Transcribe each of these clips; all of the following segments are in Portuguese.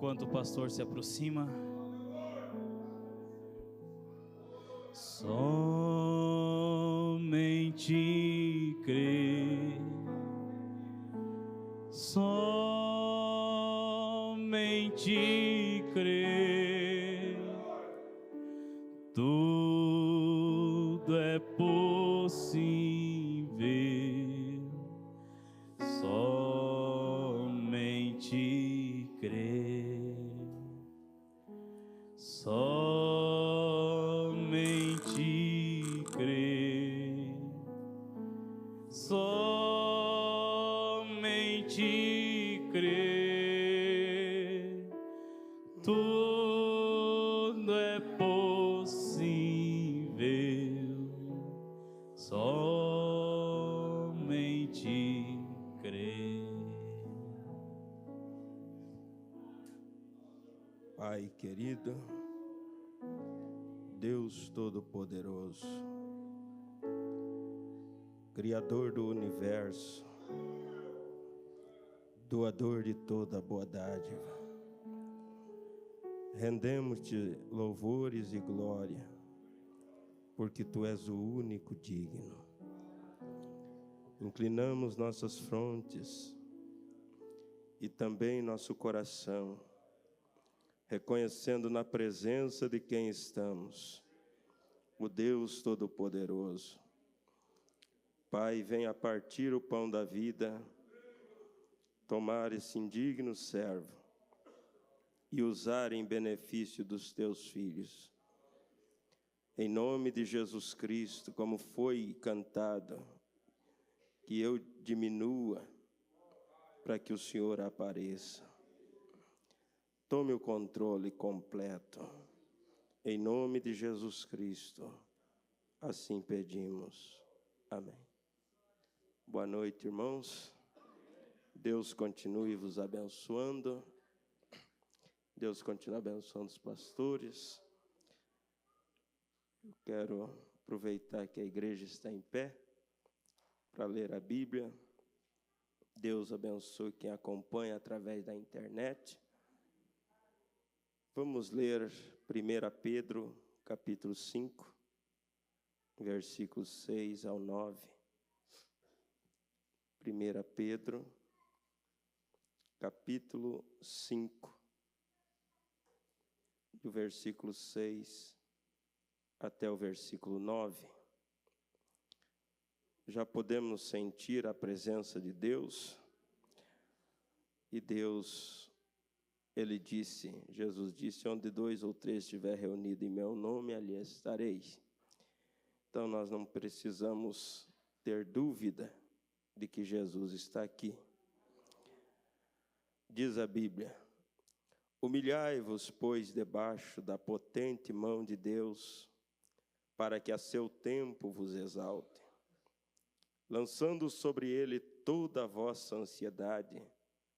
enquanto o pastor se aproxima. Somente crer, somente crer, tudo é possível, somente crer, somente crer, somente crer, tudo é possível, somente crer. Pai querido, Deus Todo-Poderoso, Criador do Universo, doador de toda boa dádiva, rendemos-te louvores e glória, porque Tu és o único digno. Inclinamos nossas frontes e também nosso coração, reconhecendo na presença de quem estamos, o Deus Todo-Poderoso. Pai, venha partir o pão da vida, tomar esse indigno servo e usar em benefício dos Teus filhos. Em nome de Jesus Cristo, como foi cantado, que eu diminua para que o Senhor apareça. Tome o controle completo. Em nome de Jesus Cristo, assim pedimos. Amém. Boa noite, irmãos. Deus continue vos abençoando. Deus continue abençoando os pastores. Eu quero aproveitar que a igreja está em pé para ler a Bíblia. Deus abençoe quem acompanha através da internet. Vamos ler 1 Pedro, capítulo 5, versículos 6 ao 9. 1 Pedro, capítulo 5, do versículo 6 até o versículo 9. Já podemos sentir a presença de Deus. E Deus, Ele disse, Jesus disse, onde 2 ou 3 estiver reunido em meu nome, ali estarei. Então nós não precisamos ter dúvida de que Jesus está aqui. Diz a Bíblia: humilhai-vos, pois, debaixo da potente mão de Deus, para que a seu tempo vos exalte, lançando sobre ele toda a vossa ansiedade,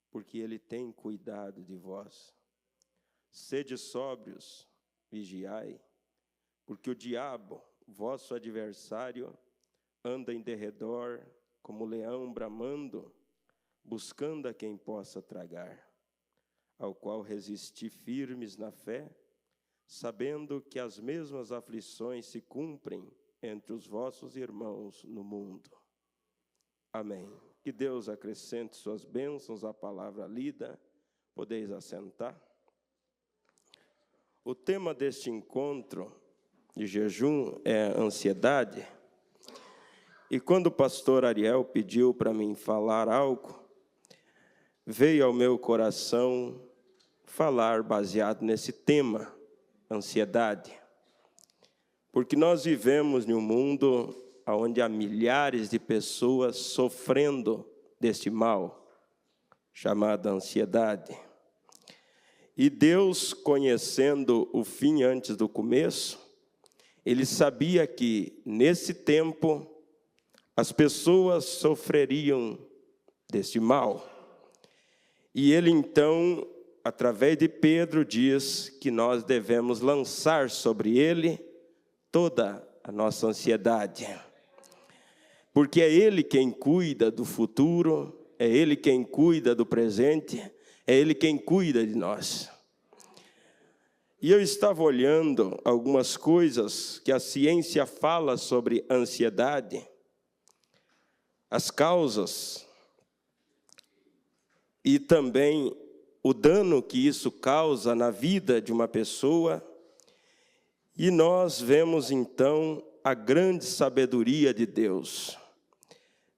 porque ele tem cuidado de vós. Sede sóbrios, vigiai, porque o diabo, vosso adversário, anda em derredor como leão bramando, buscando a quem possa tragar, ao qual resisti firmes na fé, sabendo que as mesmas aflições se cumprem entre os vossos irmãos no mundo. Amém. Que Deus acrescente suas bênçãos à palavra lida. Podeis assentar. O tema deste encontro de jejum é ansiedade. E quando o pastor Ariel pediu para mim falar algo, veio ao meu coração falar baseado nesse tema, ansiedade. Porque nós vivemos em um mundo onde há milhares de pessoas sofrendo deste mal, chamado ansiedade. E Deus, conhecendo o fim antes do começo, Ele sabia que, nesse tempo, as pessoas sofreriam deste mal. E Ele, então, através de Pedro, diz que nós devemos lançar sobre Ele toda a nossa ansiedade. Porque é Ele quem cuida do futuro, é Ele quem cuida do presente, é Ele quem cuida de nós. E eu estava olhando algumas coisas que a ciência fala sobre ansiedade, as causas e também o dano que isso causa na vida de uma pessoa. E nós vemos então a grande sabedoria de Deus,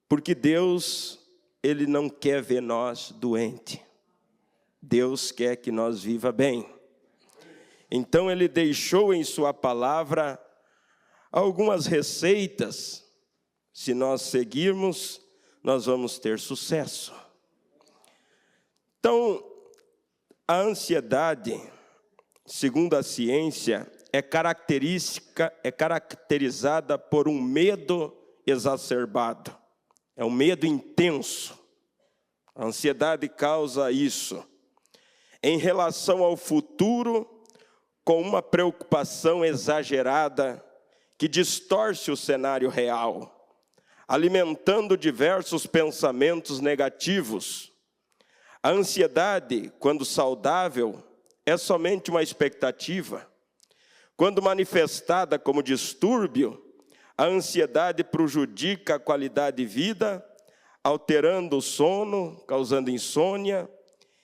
porque Deus, Ele não quer ver nós doentes, Deus quer que nós viva bem. Então Ele deixou em sua palavra algumas receitas, se nós seguirmos, nós vamos ter sucesso. Então, a ansiedade, segundo a ciência, é caracterizada por um medo exacerbado. É um medo intenso. A ansiedade causa isso. Em relação ao futuro, com uma preocupação exagerada que distorce o cenário real, alimentando diversos pensamentos negativos. A ansiedade, quando saudável, é somente uma expectativa. Quando manifestada como distúrbio, a ansiedade prejudica a qualidade de vida, alterando o sono, causando insônia,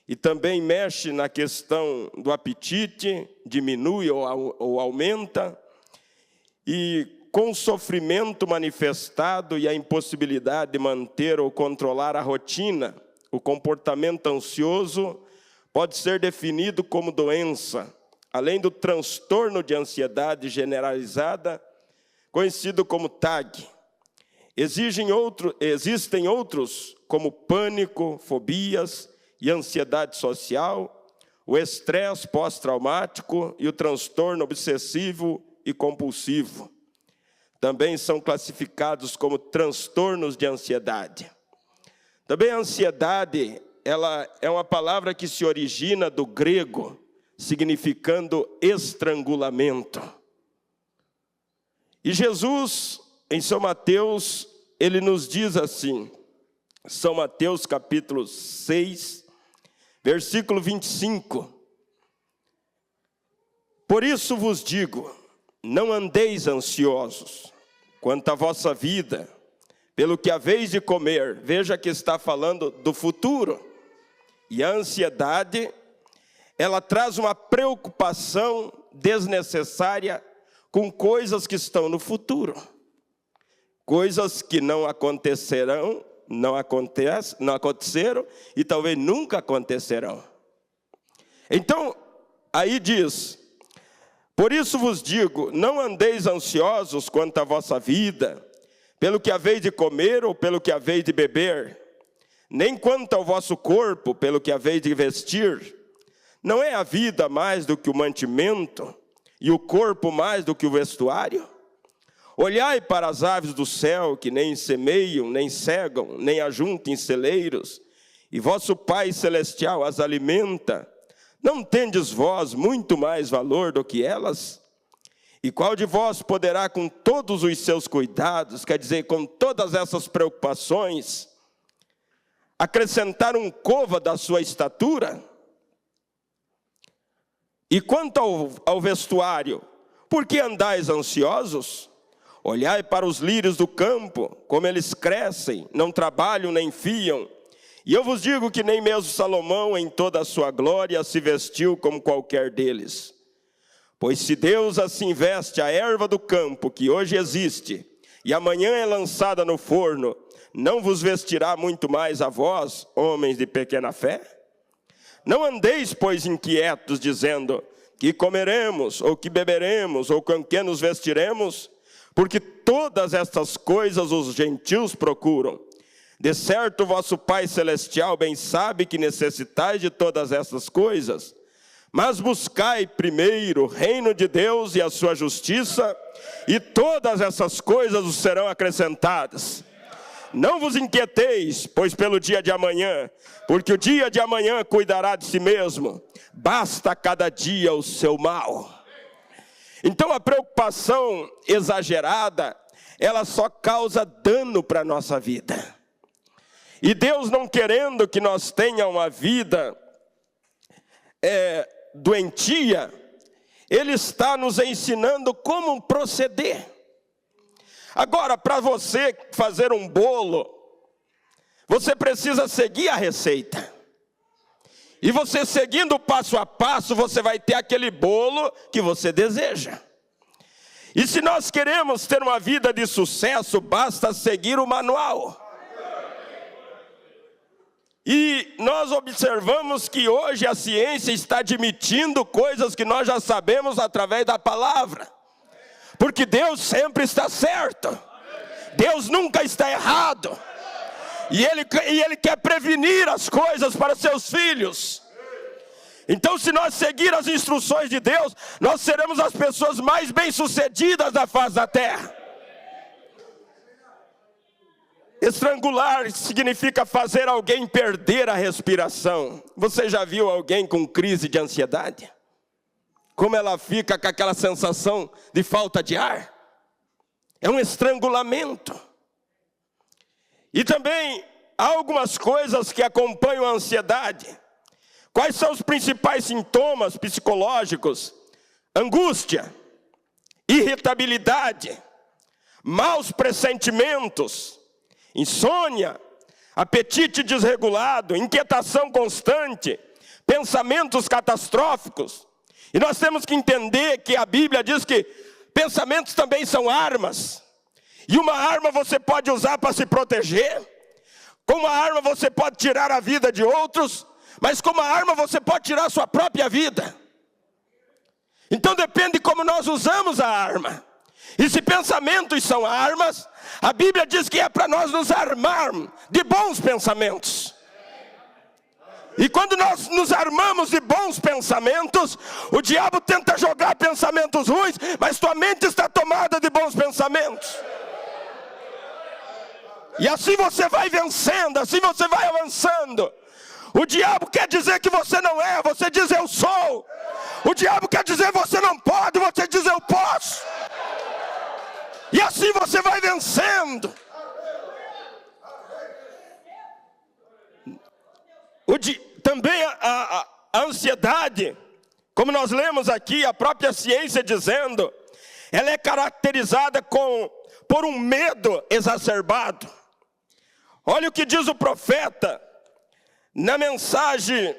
e também mexe na questão do apetite, diminui ou aumenta, e com o sofrimento manifestado e a impossibilidade de manter ou controlar a rotina, o comportamento ansioso pode ser definido como doença, além do transtorno de ansiedade generalizada, conhecido como TAG. Existem outros, como pânico, fobias e ansiedade social, o estresse pós-traumático e o transtorno obsessivo e compulsivo. Também são classificados como transtornos de ansiedade. Também a ansiedade, ela é uma palavra que se origina do grego, significando estrangulamento. E Jesus, em São Mateus, ele nos diz assim, São Mateus capítulo 6, versículo 25. Por isso vos digo, não andeis ansiosos quanto à vossa vida, pelo que haveis de comer. Veja que está falando do futuro. E a ansiedade, ela traz uma preocupação desnecessária com coisas que estão no futuro. Coisas que não acontecerão, não aconteceram e talvez nunca acontecerão. Então, aí diz, por isso vos digo, não andeis ansiosos quanto à vossa vida, pelo que haveis de comer ou pelo que haveis de beber, nem quanto ao vosso corpo, pelo que haveis de vestir. Não é a vida mais do que o mantimento, e o corpo mais do que o vestuário? Olhai para as aves do céu, que nem semeiam, nem cegam, nem ajuntam em celeiros, e vosso Pai Celestial as alimenta. Não tendes vós muito mais valor do que elas? E qual de vós poderá, com todos os seus cuidados, quer dizer, com todas essas preocupações, acrescentar um côvado à sua estatura? E quanto ao vestuário, por que andais ansiosos? Olhai para os lírios do campo, como eles crescem, não trabalham nem fiam. E eu vos digo que nem mesmo Salomão, em toda a sua glória, se vestiu como qualquer deles. Pois se Deus assim veste a erva do campo, que hoje existe, e amanhã é lançada no forno, não vos vestirá muito mais a vós, homens de pequena fé? Não andeis, pois, inquietos, dizendo, que comeremos, ou que beberemos, ou com que nos vestiremos? Porque todas estas coisas os gentios procuram. De certo, vosso Pai Celestial bem sabe que necessitais de todas essas coisas. Mas buscai primeiro o reino de Deus e a sua justiça, e todas essas coisas vos serão acrescentadas. Não vos inquieteis, pois pelo dia de amanhã, porque o dia de amanhã cuidará de si mesmo. Basta cada dia o seu mal. Então a preocupação exagerada, ela só causa dano para a nossa vida. E Deus não querendo que nós tenhamos uma vida doentia, ele está nos ensinando como proceder. Agora, para você fazer um bolo, você precisa seguir a receita. E você seguindo passo a passo, você vai ter aquele bolo que você deseja. E se nós queremos ter uma vida de sucesso, basta seguir o manual. E nós observamos que hoje a ciência está admitindo coisas que nós já sabemos através da palavra. Porque Deus sempre está certo. Deus nunca está errado. E Ele quer prevenir as coisas para seus filhos. Então, se nós seguir as instruções de Deus, nós seremos as pessoas mais bem-sucedidas da face da terra. Estrangular significa fazer alguém perder a respiração. Você já viu alguém com crise de ansiedade? Como ela fica com aquela sensação de falta de ar? É um estrangulamento. E também há algumas coisas que acompanham a ansiedade. Quais são os principais sintomas psicológicos? Angústia, irritabilidade, maus pressentimentos, insônia, apetite desregulado, inquietação constante, pensamentos catastróficos. E nós temos que entender que a Bíblia diz que pensamentos também são armas. E uma arma você pode usar para se proteger. Com uma arma você pode tirar a vida de outros. Mas com uma arma você pode tirar a sua própria vida. Então depende de como nós usamos a arma. E se pensamentos são armas, a Bíblia diz que é para nós nos armarmos de bons pensamentos. E quando nós nos armamos de bons pensamentos, o diabo tenta jogar pensamentos ruins, mas tua mente está tomada de bons pensamentos. E assim você vai vencendo, assim você vai avançando. O diabo quer dizer que você não é, você diz eu sou. O diabo quer dizer você não pode, você diz eu posso. E assim você vai vencendo. Também a ansiedade, como nós lemos aqui, a própria ciência dizendo, ela é caracterizada por um medo exacerbado. Olha o que diz o profeta na mensagem,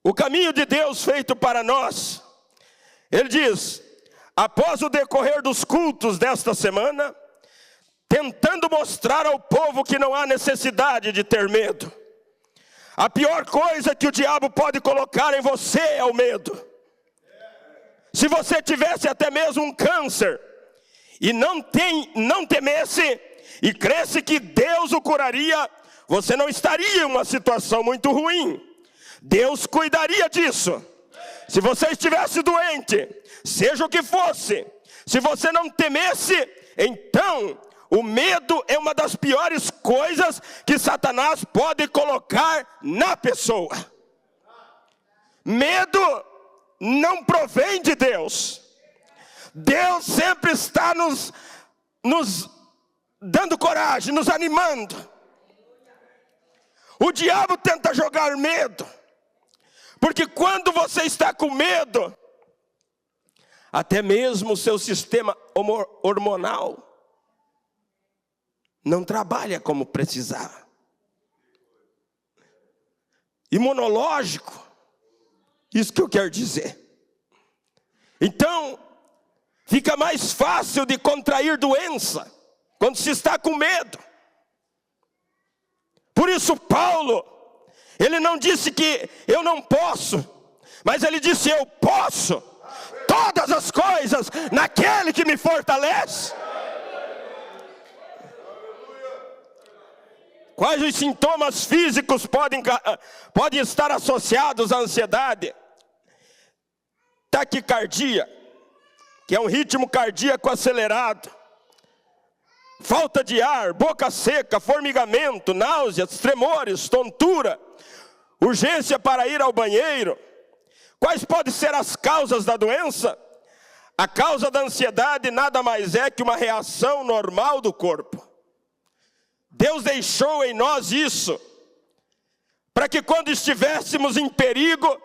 o caminho de Deus feito para nós. Ele diz, após o decorrer dos cultos desta semana, tentando mostrar ao povo que não há necessidade de ter medo. A pior coisa que o diabo pode colocar em você é o medo. Se você tivesse até mesmo um câncer, e não temesse, e cresce que Deus o curaria, você não estaria em uma situação muito ruim. Deus cuidaria disso. Se você estivesse doente, seja o que fosse, se você não temesse, então o medo é uma das piores coisas que Satanás pode colocar na pessoa. Medo não provém de Deus. Deus sempre está nos dando coragem, nos animando. O diabo tenta jogar medo, porque quando você está com medo, até mesmo o seu sistema hormonal não trabalha como precisava. Imunológico, isso que eu quero dizer. Então, fica mais fácil de contrair doença quando se está com medo. Por isso Paulo, ele não disse que eu não posso, mas ele disse eu posso todas as coisas naquele que me fortalece. Quais os sintomas físicos podem estar associados à ansiedade? Taquicardia, que é um ritmo cardíaco acelerado. Falta de ar, boca seca, formigamento, náuseas, tremores, tontura, urgência para ir ao banheiro. Quais podem ser as causas da doença? A causa da ansiedade nada mais é que uma reação normal do corpo. Deus deixou em nós isso, para que quando estivéssemos em perigo,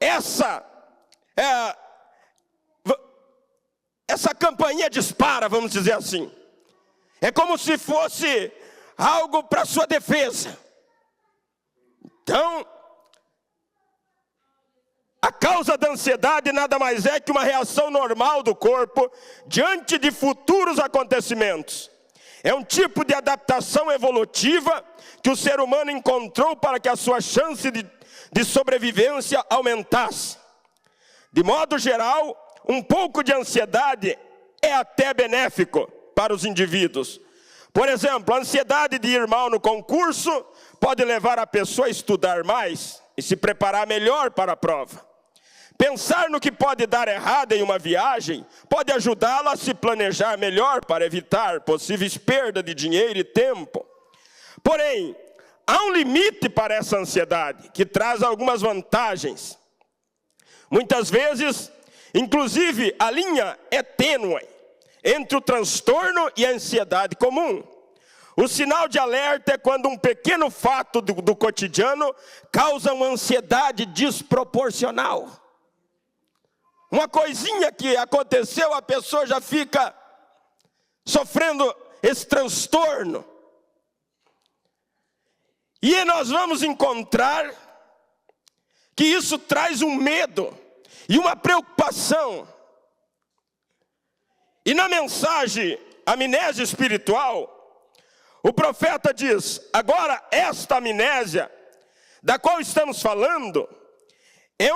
essa campainha dispara, vamos dizer assim. É como se fosse algo para sua defesa. Então, a causa da ansiedade nada mais é que uma reação normal do corpo diante de futuros acontecimentos. É um tipo de adaptação evolutiva que o ser humano encontrou para que a sua chance de sobrevivência aumentasse. De modo geral, um pouco de ansiedade é até benéfico para os indivíduos. Por exemplo, a ansiedade de ir mal no concurso pode levar a pessoa a estudar mais e se preparar melhor para a prova. Pensar no que pode dar errado em uma viagem pode ajudá-la a se planejar melhor para evitar possíveis perdas de dinheiro e tempo. Porém, há um limite para essa ansiedade, que traz algumas vantagens. Muitas vezes, inclusive, a linha é tênue entre o transtorno e a ansiedade comum. O sinal de alerta é quando um pequeno fato do cotidiano causa uma ansiedade desproporcional. Uma coisinha que aconteceu, a pessoa já fica sofrendo esse transtorno. E nós vamos encontrar que isso traz um medo e uma preocupação. E na mensagem Amnésia Espiritual, o profeta diz: agora esta amnésia da qual estamos falando é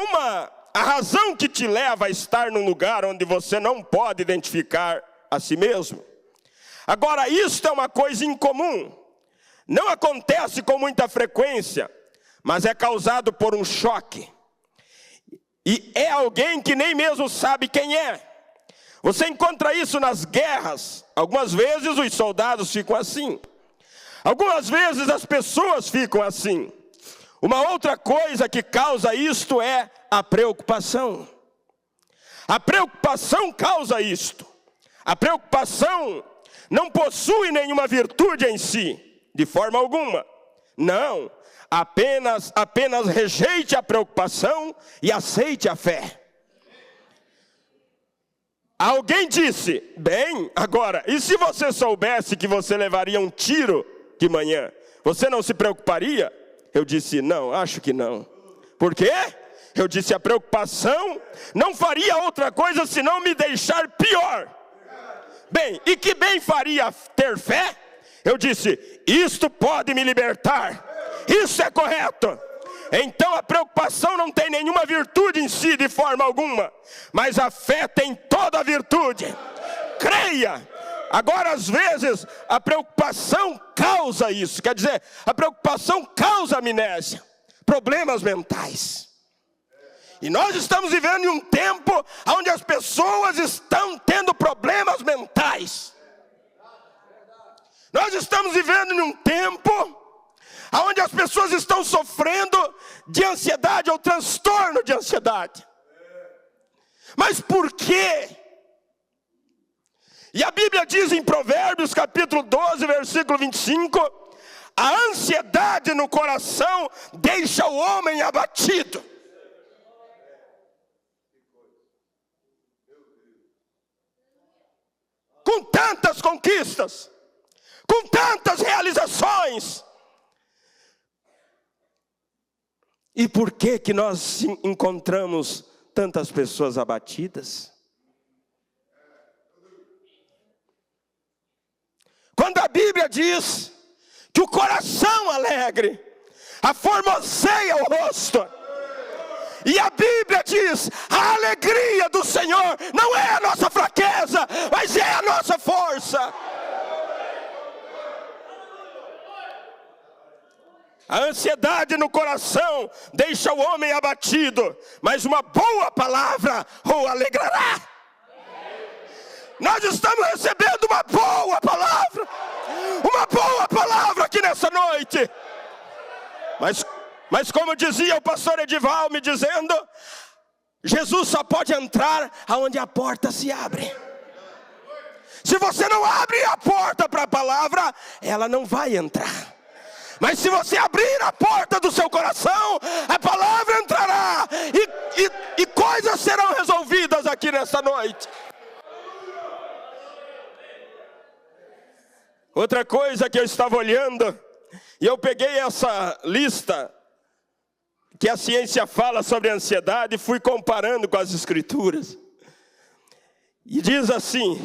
a razão que te leva a estar num lugar onde você não pode identificar a si mesmo. Agora, isto é uma coisa incomum. Não acontece com muita frequência, mas é causado por um choque. E é alguém que nem mesmo sabe quem é. Você encontra isso nas guerras. Algumas vezes os soldados ficam assim. Algumas vezes as pessoas ficam assim. Uma outra coisa que causa isto é a preocupação. A preocupação causa isto. A preocupação não possui nenhuma virtude em si, de forma alguma. Não, apenas rejeite a preocupação e aceite a fé. Alguém disse: bem, agora, e se você soubesse que você levaria um tiro de manhã, você não se preocuparia? Eu disse: não, acho que não. Por quê? Eu disse: a preocupação não faria outra coisa senão me deixar pior. Bem, e que bem faria ter fé? Eu disse: isto pode me libertar. Isso é correto. Então a preocupação não tem nenhuma virtude em si de forma alguma, mas a fé tem toda a virtude. Creia. Agora, às vezes, a preocupação causa isso. Quer dizer, a preocupação causa amnésia, problemas mentais. E nós estamos vivendo em um tempo onde as pessoas estão tendo problemas mentais. Nós estamos vivendo em um tempo onde as pessoas estão sofrendo de ansiedade ou transtorno de ansiedade. Mas por quê? E a Bíblia diz em Provérbios capítulo 12, versículo 25: a ansiedade no coração deixa o homem abatido. Com tantas conquistas, com tantas realizações. E por que nós encontramos tantas pessoas abatidas? Quando a Bíblia diz que o coração alegre aformoseia o rosto, e a Bíblia diz: a alegria do Senhor não é a nossa fraqueza, mas é a nossa força. A ansiedade no coração deixa o homem abatido, mas uma boa palavra o alegrará. Nós estamos recebendo uma boa palavra aqui nessa noite. Mas como dizia o pastor Edival me dizendo, Jesus só pode entrar aonde a porta se abre. Se você não abre a porta para a palavra, ela não vai entrar. Mas se você abrir a porta do seu coração, a palavra entrará Outra coisa que eu estava olhando, e eu peguei essa lista que a ciência fala sobre a ansiedade e fui comparando com as escrituras. E diz assim: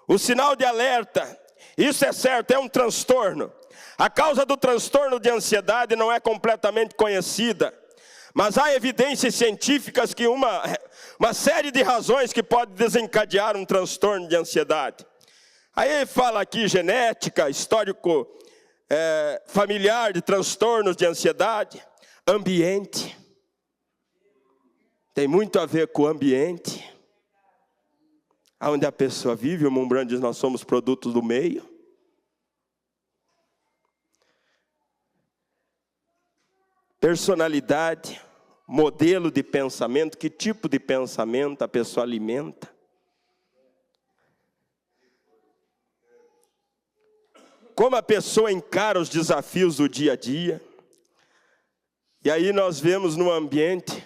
o sinal de alerta, isso é certo, é um transtorno. A causa do transtorno de ansiedade não é completamente conhecida, mas há evidências científicas que uma série de razões que pode desencadear um transtorno de ansiedade. Aí fala aqui genética, histórico familiar de transtornos de ansiedade, ambiente. Tem muito a ver com o ambiente. Onde a pessoa vive, o Mumbrand diz, nós somos produtos do meio. Personalidade, modelo de pensamento, que tipo de pensamento a pessoa alimenta. Como a pessoa encara os desafios do dia a dia. E aí nós vemos no ambiente,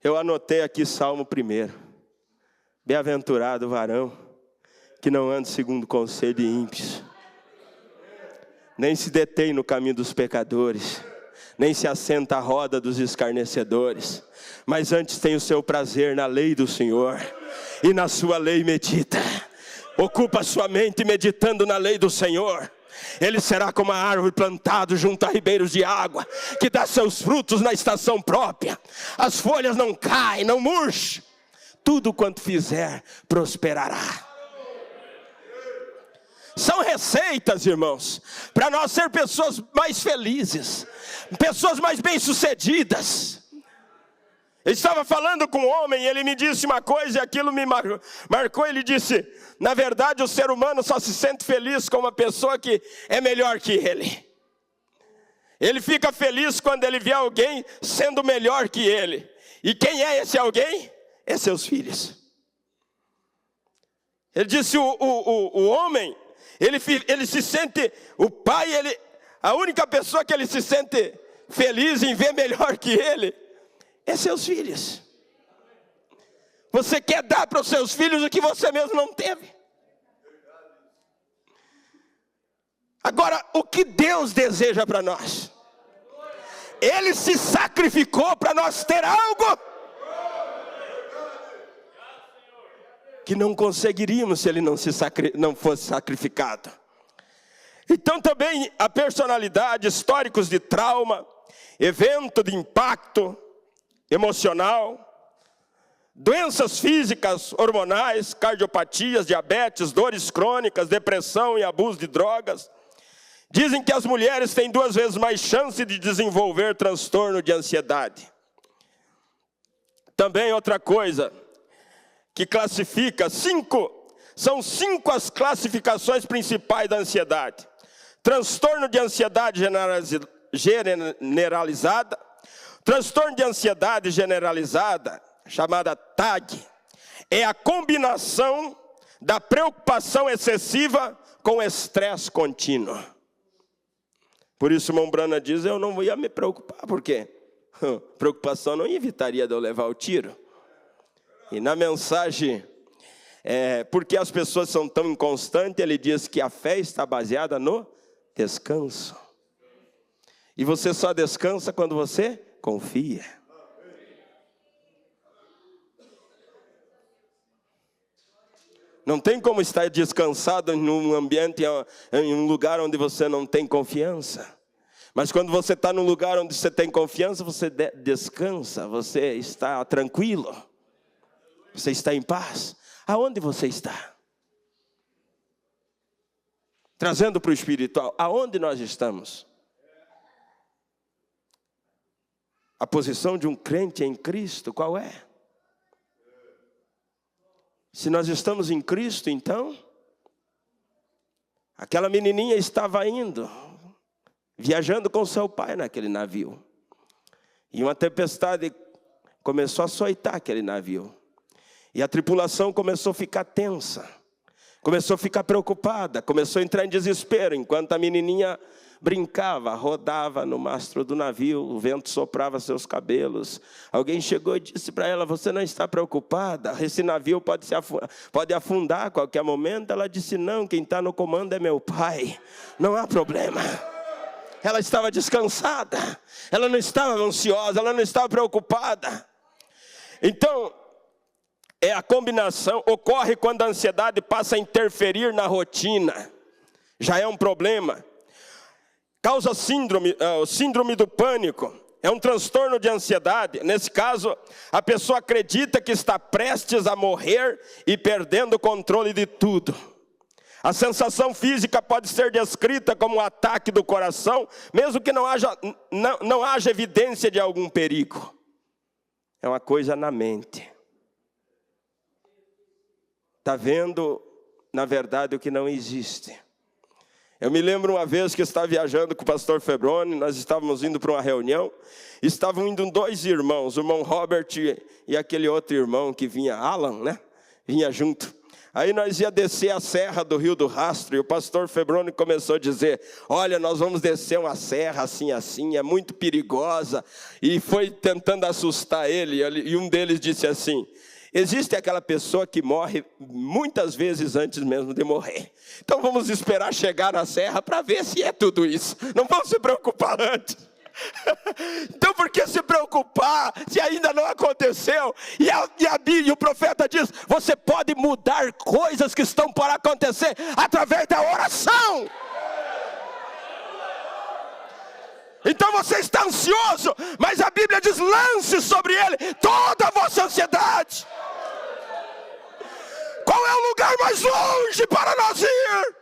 eu anotei aqui Salmo 1. Bem-aventurado o varão que não anda segundo o conselho de ímpios, nem se detém no caminho dos pecadores, nem se assenta à roda dos escarnecedores, mas antes tem o seu prazer na lei do Senhor, e na sua lei medita. Ocupa sua mente meditando na lei do Senhor. Ele será como a árvore plantada junto a ribeiros de água, que dá seus frutos na estação própria. As folhas não caem, não murcham. Tudo quanto fizer, prosperará. São receitas, irmãos, para nós ser pessoas mais felizes, pessoas mais bem-sucedidas. Eu estava falando com um homem, e ele me disse uma coisa, e aquilo me marcou. Ele disse: na verdade o ser humano só se sente feliz com uma pessoa que é melhor que ele. Ele fica feliz quando ele vê alguém sendo melhor que ele. E quem é esse alguém? É seus filhos. Ele disse, o homem, ele se sente, o pai, a única pessoa que ele se sente feliz em ver melhor que ele, é seus filhos. Você quer dar para os seus filhos o que você mesmo não teve. Agora, o que Deus deseja para nós? Ele se sacrificou para nós ter algo que não conseguiríamos se ele não fosse sacrificado. Então também a personalidade, históricos de trauma, evento de impacto emocional, doenças físicas, hormonais, cardiopatias, diabetes, dores crônicas, depressão e abuso de drogas. Dizem que as mulheres têm 2 vezes mais chance de desenvolver transtorno de ansiedade. Também outra coisa que classifica, são 5 as classificações principais da ansiedade. Transtorno de ansiedade generalizada, transtorno de ansiedade generalizada, chamada TAG, é a combinação da preocupação excessiva com estresse contínuo. Por isso Mombrana diz, eu não ia me preocupar, porque preocupação não evitaria de eu levar o tiro. E na mensagem, porque as pessoas são tão inconstantes, ele diz que a fé está baseada no descanso. E você só descansa quando você confia. Não tem como estar descansado em um ambiente, em um lugar onde você não tem confiança. Mas quando você está num lugar onde você tem confiança, você descansa, você está tranquilo. Você está em paz. Aonde você está? Trazendo para o espiritual, aonde nós estamos? A posição de um crente em Cristo, qual é? Se nós estamos em Cristo, então, aquela menininha estava indo, viajando com seu pai naquele navio. E uma tempestade começou a açoitar aquele navio. E a tripulação começou a ficar tensa, começou a ficar preocupada, começou a entrar em desespero, enquanto a menininha brincava, rodava no mastro do navio, o vento soprava seus cabelos. Alguém chegou e disse para ela: você não está preocupada? Esse navio pode afundar a qualquer momento. Ela disse: não, quem está no comando é meu pai, não há problema. Ela estava descansada, ela não estava ansiosa, ela não estava preocupada. Então, a combinação ocorre quando a ansiedade passa a interferir na rotina. Já é um problema. Causa síndrome do pânico. É um transtorno de ansiedade. Nesse caso, a pessoa acredita que está prestes a morrer e perdendo o controle de tudo. A sensação física pode ser descrita como um ataque do coração, mesmo que não haja evidência de algum perigo. É uma coisa na mente. Está vendo, na verdade, o que não existe. Eu me lembro uma vez que eu estava viajando com o pastor Febroni, nós estávamos indo para uma reunião, estavam indo 2 irmãos, o irmão Robert e aquele outro irmão que vinha, Alan, né? Vinha junto. Aí nós ia descer a serra do Rio do Rastro, e o pastor Febroni começou a dizer: olha, nós vamos descer uma serra assim, é muito perigosa, e foi tentando assustar ele, e um deles disse assim: existe aquela pessoa que morre muitas vezes antes mesmo de morrer. Então vamos esperar chegar na serra para ver se é tudo isso. Não vamos se preocupar antes. Então por que se preocupar se ainda não aconteceu? E o profeta diz: você pode mudar coisas que estão por acontecer através da oração. Então você está ansioso, mas a Bíblia diz: lance sobre ele toda a vossa ansiedade. Qual é o lugar mais longe para nós ir?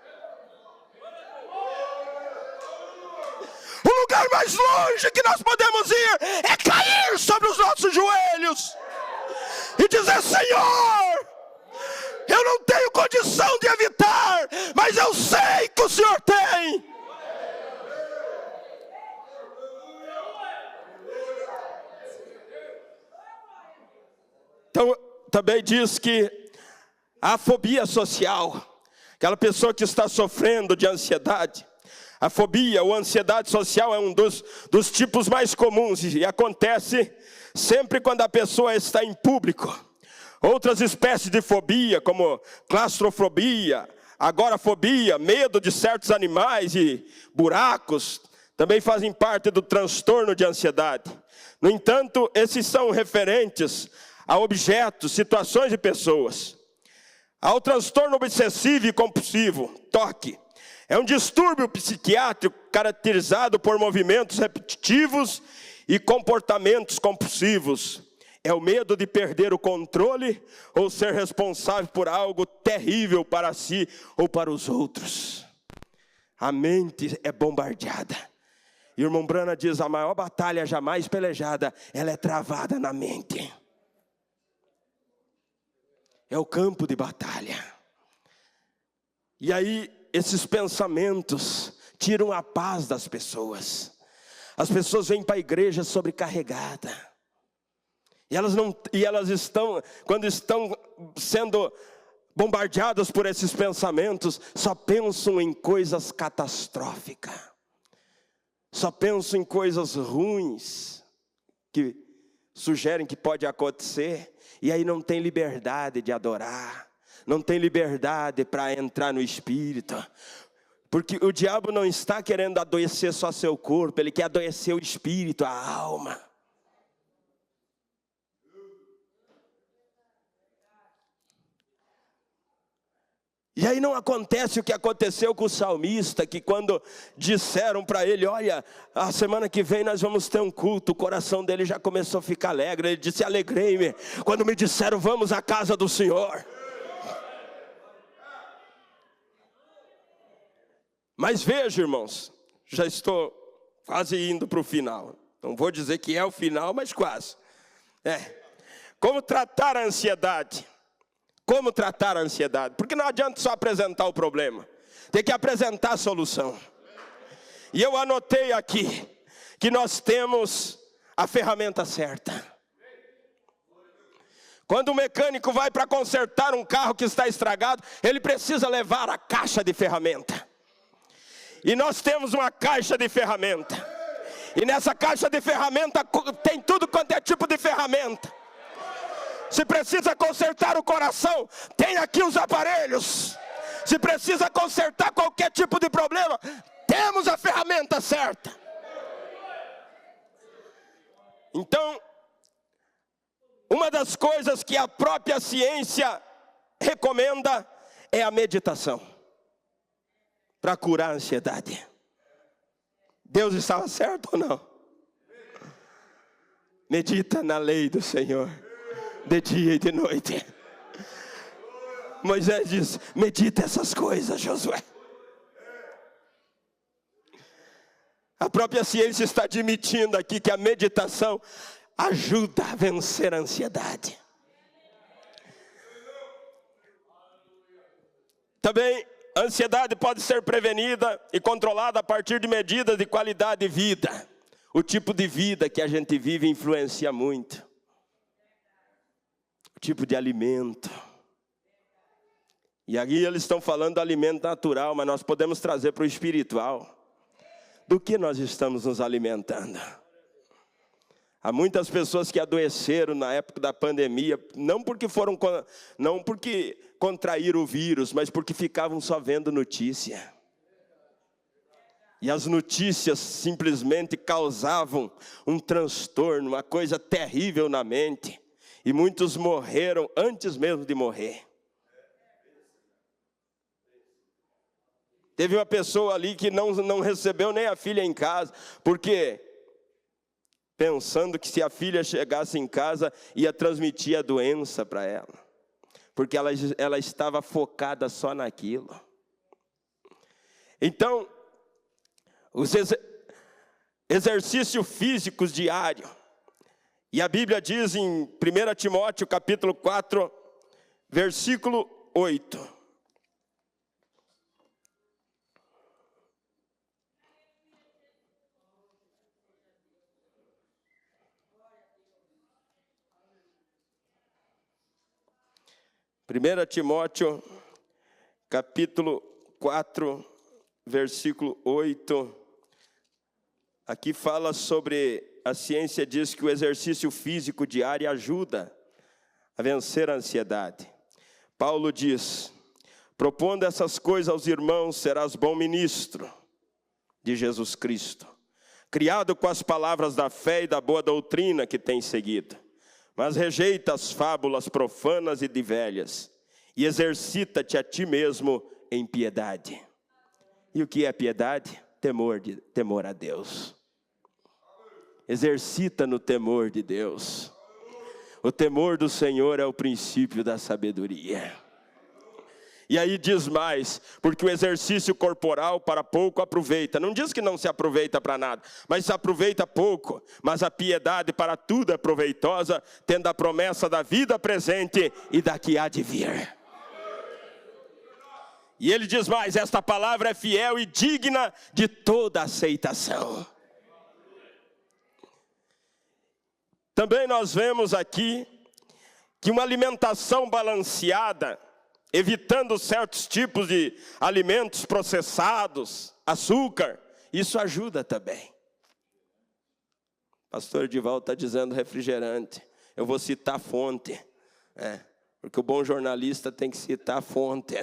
O lugar mais longe que nós podemos ir é cair sobre os nossos joelhos e dizer: Senhor, eu não tenho condição de evitar, mas eu sei que o Senhor tem. Então, também diz que a fobia social, aquela pessoa que está sofrendo de ansiedade, a fobia ou ansiedade social é um dos tipos mais comuns e acontece sempre quando a pessoa está em público. Outras espécies de fobia, como claustrofobia, agorafobia, medo de certos animais e buracos, também fazem parte do transtorno de ansiedade. No entanto, esses são referentes a objetos, situações e pessoas. Ao transtorno obsessivo e compulsivo, TOC, é um distúrbio psiquiátrico caracterizado por movimentos repetitivos e comportamentos compulsivos. É o medo de perder o controle ou ser responsável por algo terrível para si ou para os outros. A mente é bombardeada. E o irmão Brana diz: a maior batalha jamais pelejada, ela é travada na mente. É o campo de batalha. E aí, esses pensamentos tiram a paz das pessoas. As pessoas vêm para a igreja sobrecarregadas. E elas estão, quando estão sendo bombardeadas por esses pensamentos, só pensam em coisas catastróficas. Só pensam em coisas ruins que sugerem que pode acontecer. E aí não tem liberdade de adorar. Não tem liberdade para entrar no Espírito. Porque o diabo não está querendo adoecer só seu corpo. Ele quer adoecer o Espírito, a alma. E aí não acontece o que aconteceu com o salmista, que quando disseram para ele: olha, a semana que vem nós vamos ter um culto, o coração dele já começou a ficar alegre. Ele disse: alegrei-me quando me disseram: vamos à casa do Senhor. Mas veja, irmãos, já estou quase indo para o final. Não vou dizer que é o final, mas quase. Como tratar a ansiedade? Como tratar a ansiedade? Porque não adianta só apresentar o problema. Tem que apresentar a solução. E eu anotei aqui que nós temos a ferramenta certa. Quando o mecânico vai para consertar um carro que está estragado, ele precisa levar a caixa de ferramenta. E nós temos uma caixa de ferramenta. E nessa caixa de ferramenta tem tudo quanto é tipo de ferramenta. Se precisa consertar o coração, tem aqui os aparelhos. Se precisa consertar qualquer tipo de problema, temos a ferramenta certa. Então, uma das coisas que a própria ciência recomenda é a meditação para curar a ansiedade. Deus estava certo ou não? Medita na lei do Senhor, de dia e de noite. Moisés diz: medita essas coisas, Josué. A própria ciência está admitindo aqui que a meditação ajuda a vencer a ansiedade. Também a ansiedade pode ser prevenida e controlada a partir de medidas de qualidade de vida. O tipo de vida que a gente vive influencia muito. O tipo de alimento. E aqui eles estão falando do alimento natural, mas nós podemos trazer para o espiritual. Do que nós estamos nos alimentando? Há muitas pessoas que adoeceram na época da pandemia, não porque contraíram o vírus, mas porque ficavam só vendo notícia. E as notícias simplesmente causavam um transtorno, uma coisa terrível na mente. E muitos morreram antes mesmo de morrer. Teve uma pessoa ali que não recebeu nem a filha em casa, porque pensando que se a filha chegasse em casa, ia transmitir a doença para ela. Porque ela estava focada só naquilo. Então, os exercícios físicos diários. E a Bíblia diz em 1 Timóteo capítulo 4, versículo 8. Primeira Timóteo, capítulo 4, versículo 8. Aqui fala sobre, a ciência diz que o exercício físico diário ajuda a vencer a ansiedade. Paulo diz: propondo essas coisas aos irmãos, serás bom ministro de Jesus Cristo, criado com as palavras da fé e da boa doutrina que tem seguido. Mas rejeita as fábulas profanas e de velhas, e exercita-te a ti mesmo em piedade. E o que é piedade? Temor a Deus. Exercita no temor de Deus. O temor do Senhor é o princípio da sabedoria. E aí diz mais, porque o exercício corporal para pouco aproveita. Não diz que não se aproveita para nada, mas se aproveita pouco. Mas a piedade para tudo é proveitosa, tendo a promessa da vida presente e da que há de vir. E ele diz mais, esta palavra é fiel e digna de toda aceitação. Também nós vemos aqui que uma alimentação balanceada, evitando certos tipos de alimentos processados, açúcar, isso ajuda também. Pastor Edivaldo está dizendo refrigerante. Eu vou citar a fonte. Porque o bom jornalista tem que citar a fonte,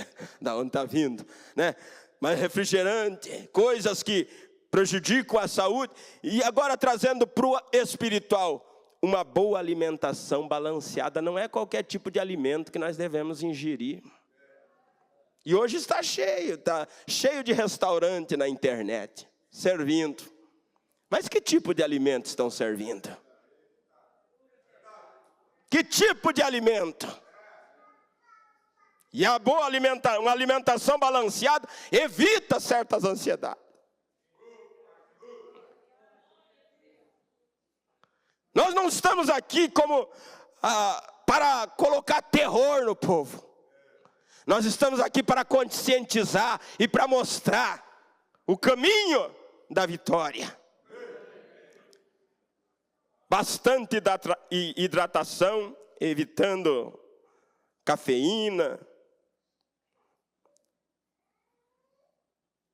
da onde está vindo. Né? Mas refrigerante, coisas que prejudicam a saúde. E agora trazendo para o espiritual, uma boa alimentação balanceada não é qualquer tipo de alimento que nós devemos ingerir. E hoje está cheio de restaurante na internet, servindo. Mas que tipo de alimento estão servindo? Que tipo de alimento? E a boa uma alimentação balanceada evita certas ansiedades. Nós não estamos aqui para colocar terror no povo. Nós estamos aqui para conscientizar e para mostrar o caminho da vitória. Bastante hidratação, evitando cafeína.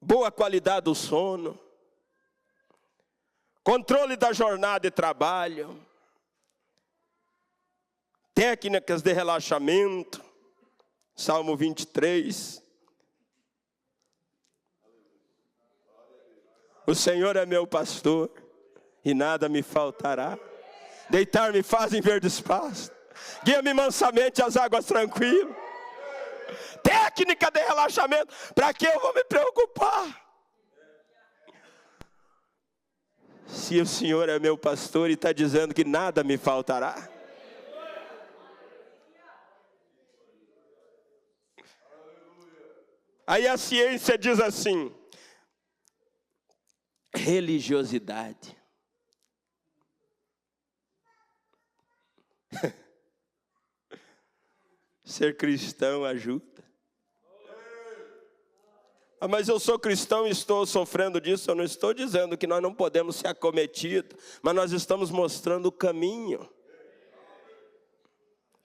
boa qualidade do sono, controle da jornada de trabalho, técnicas de relaxamento, Salmo 23. O Senhor é meu pastor e nada me faltará. Deitar-me faz em verdes pastos, guia-me mansamente às águas tranquilas. Técnica de relaxamento, para que eu vou me preocupar? Se o Senhor é meu pastor e está dizendo que nada me faltará. Aí a ciência diz assim: religiosidade. Ser cristão ajuda. Ah, mas eu sou cristão e estou sofrendo disso. Eu não estou dizendo que nós não podemos ser acometidos, mas nós estamos mostrando o caminho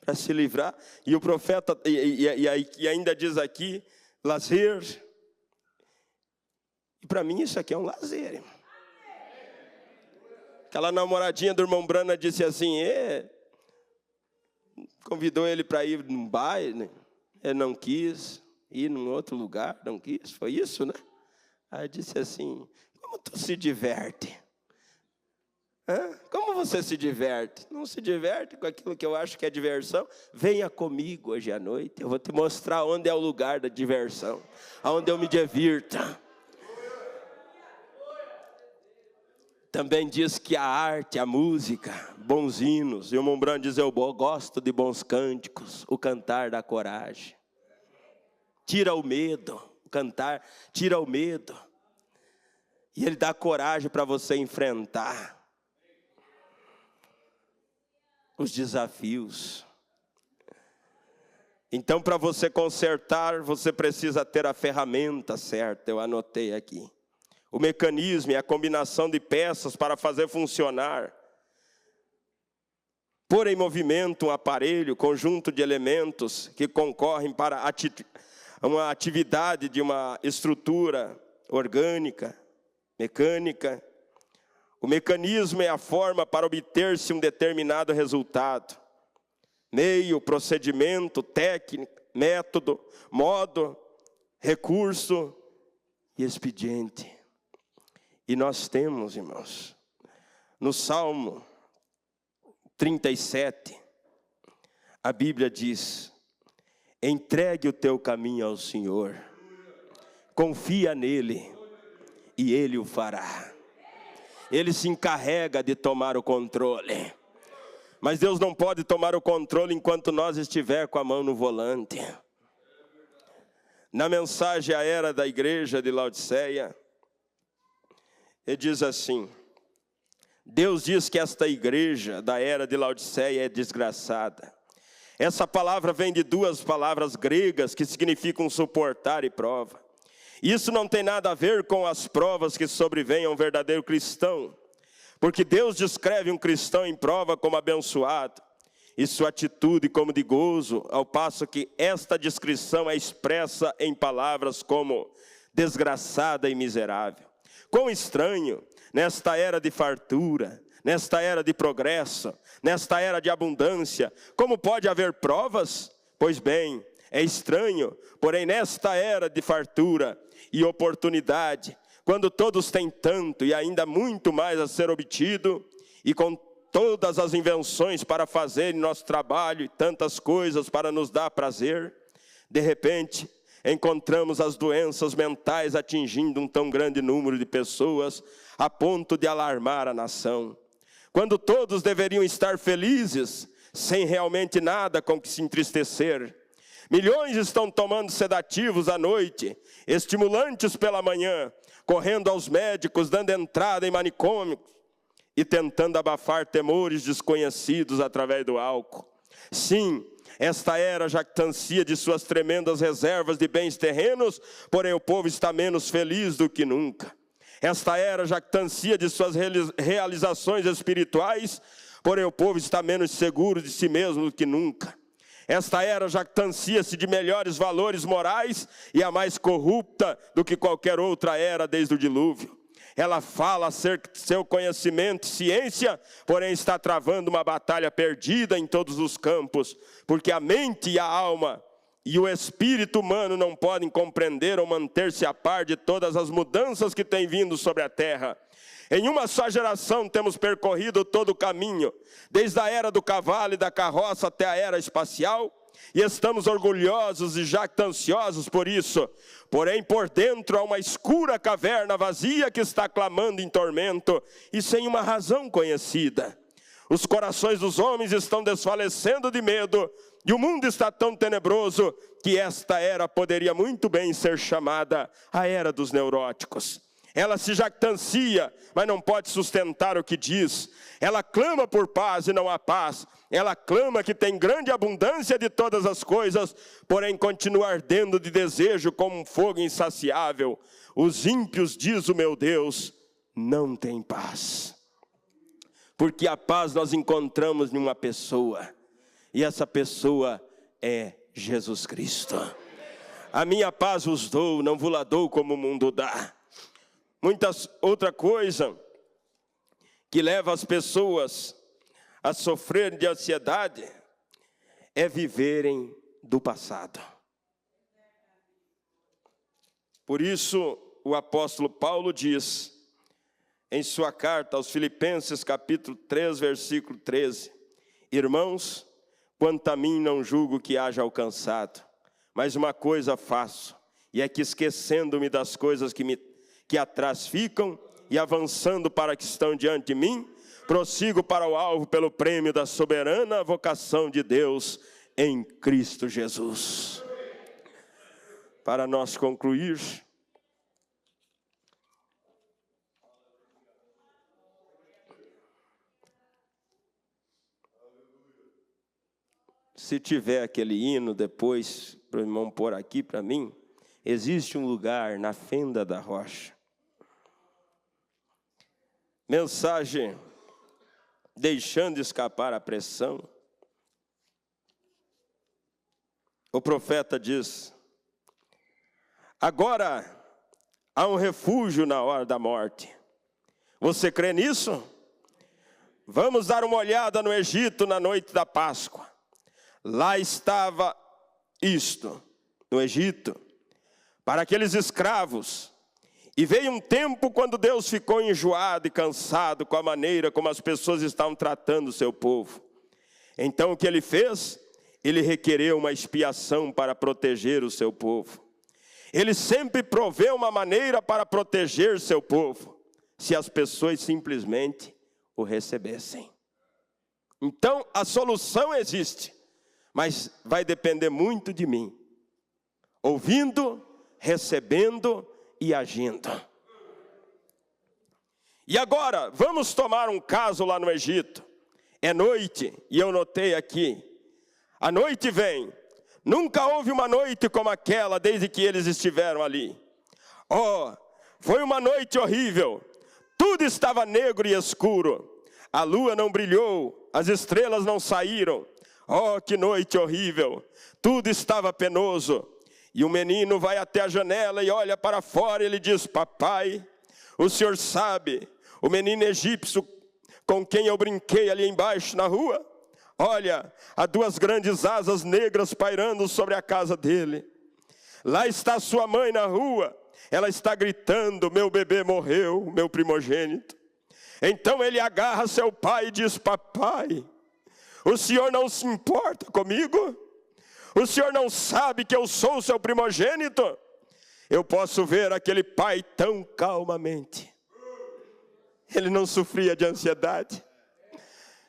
para se livrar. E o profeta, e ainda diz aqui, lazer. E para mim isso aqui é um lazer, irmão. Aquela namoradinha do irmão Brana disse assim, convidou ele para ir num baile, ele não quis ir num outro lugar, não quis, foi isso, né? Aí disse assim, como tu se diverte? Como você se diverte? Não se diverte com aquilo que eu acho que é diversão? Venha comigo hoje à noite, eu vou te mostrar onde é o lugar da diversão, onde eu me divirta. Também diz que a arte, a música, bons hinos. E o irmão Brando diz, eu gosto de bons cânticos, o cantar da coragem. Tira o medo, o cantar tira o medo. E ele dá coragem para você enfrentar os desafios. Então, para você consertar, você precisa ter a ferramenta certa, eu anotei aqui. O mecanismo é a combinação de peças para fazer funcionar. Pôr em movimento um aparelho, conjunto de elementos que concorrem para uma atividade de uma estrutura orgânica, mecânica. O mecanismo é a forma para obter-se um determinado resultado. Meio, procedimento, técnica, método, modo, recurso e expediente. E nós temos, irmãos, no Salmo 37, a Bíblia diz, entregue o teu caminho ao Senhor, confia nele e Ele o fará. Ele se encarrega de tomar o controle, mas Deus não pode tomar o controle enquanto nós estiver com a mão no volante. Na mensagem à era da igreja de Laodiceia, ele diz assim, Deus diz que esta igreja da era de Laodiceia é desgraçada. Essa palavra vem de duas palavras gregas que significam suportar e prova. Isso não tem nada a ver com as provas que sobrevêm a um verdadeiro cristão, porque Deus descreve um cristão em prova como abençoado, e sua atitude como de gozo, ao passo que esta descrição é expressa em palavras como desgraçada e miserável. Quão estranho, nesta era de fartura, nesta era de progresso, nesta era de abundância, como pode haver provas? Pois bem, é estranho, porém nesta era de fartura e oportunidade, quando todos têm tanto e ainda muito mais a ser obtido, e com todas as invenções para fazer em nosso trabalho e tantas coisas para nos dar prazer, de repente encontramos as doenças mentais atingindo um tão grande número de pessoas, a ponto de alarmar a nação. Quando todos deveriam estar felizes, sem realmente nada com que se entristecer. Milhões estão tomando sedativos à noite, estimulantes pela manhã, correndo aos médicos, dando entrada em manicômios e tentando abafar temores desconhecidos através do álcool. Sim, esta era jactancia de suas tremendas reservas de bens terrenos, porém o povo está menos feliz do que nunca. Esta era jactancia de suas realizações espirituais, porém o povo está menos seguro de si mesmo do que nunca. Esta era jactancia-se de melhores valores morais e a mais corrupta do que qualquer outra era desde o dilúvio. Ela fala acerca de seu conhecimento, ciência, porém está travando uma batalha perdida em todos os campos, porque a mente e a alma e o espírito humano não podem compreender ou manter-se a par de todas as mudanças que têm vindo sobre a terra. Em uma só geração temos percorrido todo o caminho, desde a era do cavalo e da carroça até a era espacial, e estamos orgulhosos e jactanciosos por isso. Porém, por dentro há uma escura caverna vazia que está clamando em tormento e sem uma razão conhecida. Os corações dos homens estão desfalecendo de medo e o mundo está tão tenebroso que esta era poderia muito bem ser chamada a era dos neuróticos. Ela se jactancia, mas não pode sustentar o que diz. Ela clama por paz e não há paz. Ela clama que tem grande abundância de todas as coisas, porém continua ardendo de desejo como um fogo insaciável. Os ímpios, diz o meu Deus, não têm paz. Porque a paz nós encontramos em uma pessoa, e essa pessoa é Jesus Cristo. A minha paz vos dou, não vos la dou como o mundo dá. Outra coisa que leva as pessoas a sofrer de ansiedade é viverem do passado. Por isso o apóstolo Paulo diz em sua carta aos Filipenses capítulo 3, versículo 13: Irmãos, quanto a mim não julgo que haja alcançado, mas uma coisa faço, e é que esquecendo-me das coisas que atrás ficam, e avançando para que estão diante de mim, prossigo para o alvo pelo prêmio da soberana vocação de Deus em Cristo Jesus. Para nós concluir, se tiver aquele hino depois, para o irmão pôr aqui para mim, existe um lugar na fenda da rocha. Mensagem, deixando escapar a pressão. O profeta diz: agora há um refúgio na hora da morte. Você crê nisso? Vamos dar uma olhada no Egito na noite da Páscoa. Lá estava isto, no Egito, para aqueles escravos. E veio um tempo quando Deus ficou enjoado e cansado com a maneira como as pessoas estavam tratando o seu povo. Então o que ele fez? Ele requereu uma expiação para proteger o seu povo. Ele sempre provê uma maneira para proteger seu povo, se as pessoas simplesmente o recebessem. Então a solução existe, mas vai depender muito de mim. Ouvindo, recebendo e agindo. E agora, vamos tomar um caso lá no Egito. É noite, e eu notei aqui. A noite vem. Nunca houve uma noite como aquela desde que eles estiveram ali. Oh, foi uma noite horrível. Tudo estava negro e escuro. A lua não brilhou, as estrelas não saíram. Oh, que noite horrível. Tudo estava penoso. E o menino vai até a janela e olha para fora e ele diz: papai, o senhor sabe, o menino egípcio com quem eu brinquei ali embaixo na rua? Olha, há duas grandes asas negras pairando sobre a casa dele. Lá está sua mãe na rua, ela está gritando: meu bebê morreu, meu primogênito. Então ele agarra seu pai e diz: papai, o senhor não se importa comigo? O senhor não sabe que eu sou o seu primogênito? Eu posso ver aquele pai tão calmamente. Ele não sofria de ansiedade,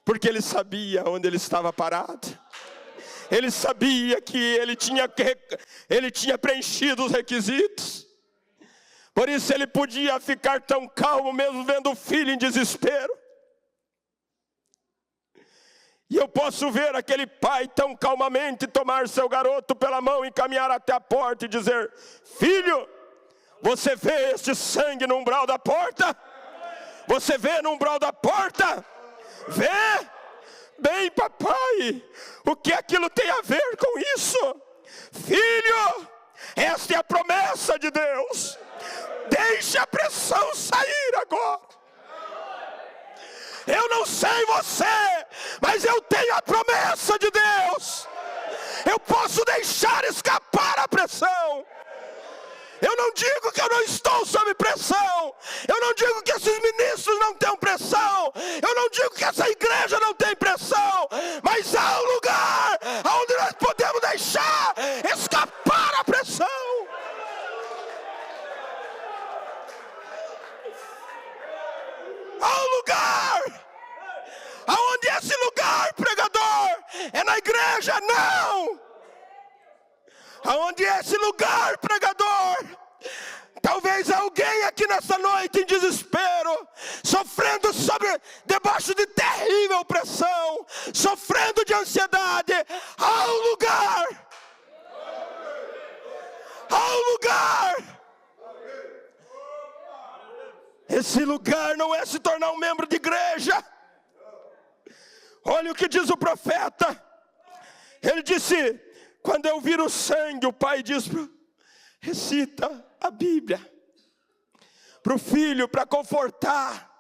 porque ele sabia onde ele estava parado. Ele sabia que ele tinha preenchido os requisitos. Por isso ele podia ficar tão calmo mesmo vendo o filho em desespero. E eu posso ver aquele pai tão calmamente tomar seu garoto pela mão e caminhar até a porta e dizer: filho, você vê este sangue no umbral da porta? Você vê no umbral da porta? Vê? Bem, papai, Pai, o que aquilo tem a ver com isso? Filho, esta é a promessa de Deus. Deixe a pressão sair agora. Eu não sei você, mas eu tenho a promessa de Deus. Eu posso deixar escapar a pressão. Eu não digo que eu não estou sob pressão. Eu não digo que esses ministros não têm pressão. Eu não digo que essa igreja não tem pressão. Mas há um lugar onde nós podemos deixar escapar a pressão. Há um lugar. Aonde é esse lugar, pregador? É na igreja? Não. Aonde é esse lugar, pregador? Talvez alguém aqui nessa noite em desespero, sofrendo debaixo de terrível pressão, sofrendo de ansiedade. Há um lugar. Há um lugar. Esse lugar não é se tornar um membro de igreja. Olha o que diz o profeta. Ele disse: quando eu vir o sangue, o pai diz, recita a Bíblia para o filho, para confortar.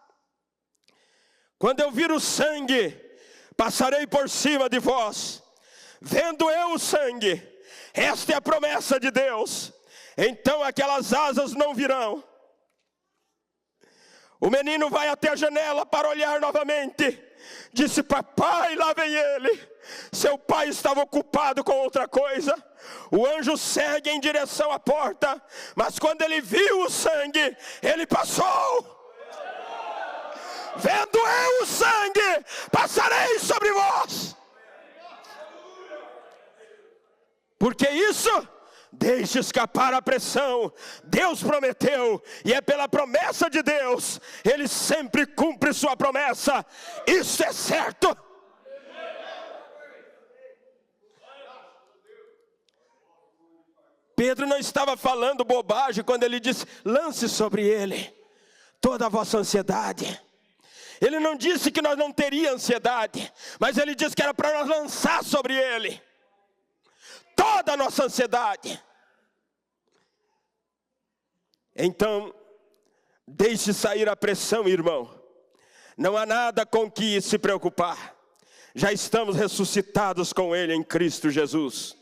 Quando eu vir o sangue, passarei por cima de vós. Vendo eu o sangue, esta é a promessa de Deus. Então aquelas asas não virão. O menino vai até a janela para olhar novamente. Disse: papai, lá vem ele. Seu pai estava ocupado com outra coisa. O anjo segue em direção à porta, mas quando ele viu o sangue, ele passou. Vendo eu o sangue, passarei sobre vós. Porque isso? Deixe escapar a pressão. Deus prometeu, e é pela promessa de Deus. Ele sempre cumpre sua promessa. Isso é certo. Pedro não estava falando bobagem quando ele disse: lance sobre ele toda a vossa ansiedade. Ele não disse que nós não teríamos ansiedade, mas ele disse que era para nós lançar sobre ele toda a nossa ansiedade. Então, deixe sair a pressão, irmão. Não há nada com que se preocupar. Já estamos ressuscitados com ele em Cristo Jesus.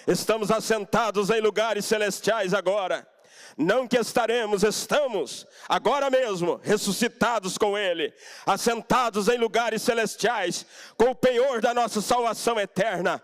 Estamos assentados em lugares celestiais agora. Não que estamos agora mesmo ressuscitados com ele, assentados em lugares celestiais, com o penhor da nossa salvação eterna.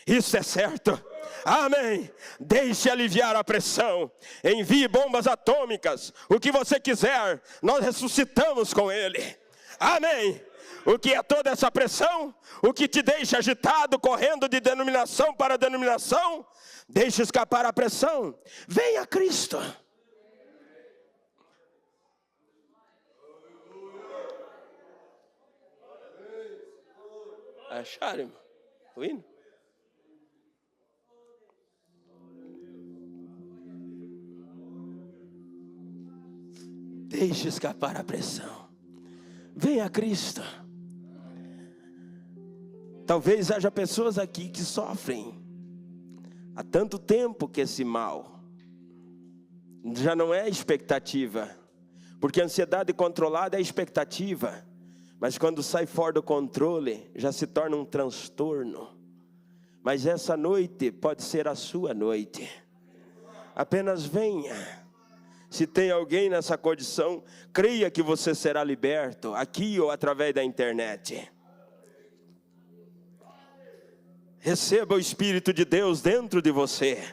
Isso é certo. Amém. Deixe aliviar a pressão. Envie bombas atômicas, o que você quiser. Nós ressuscitamos com ele. Amém. O que é toda essa pressão? O que te deixa agitado, correndo de denominação para denominação? Deixe escapar a pressão. Venha a Cristo. Acharam, irmão? O hino? Deixe escapar a pressão. Venha a Cristo. Talvez haja pessoas aqui que sofrem há tanto tempo que esse mal já não é expectativa, porque a ansiedade controlada é expectativa, mas quando sai fora do controle já se torna um transtorno. Mas essa noite pode ser a sua noite. Apenas venha. Se tem alguém nessa condição, creia que você será liberto, aqui ou através da internet. Receba o Espírito de Deus dentro de você.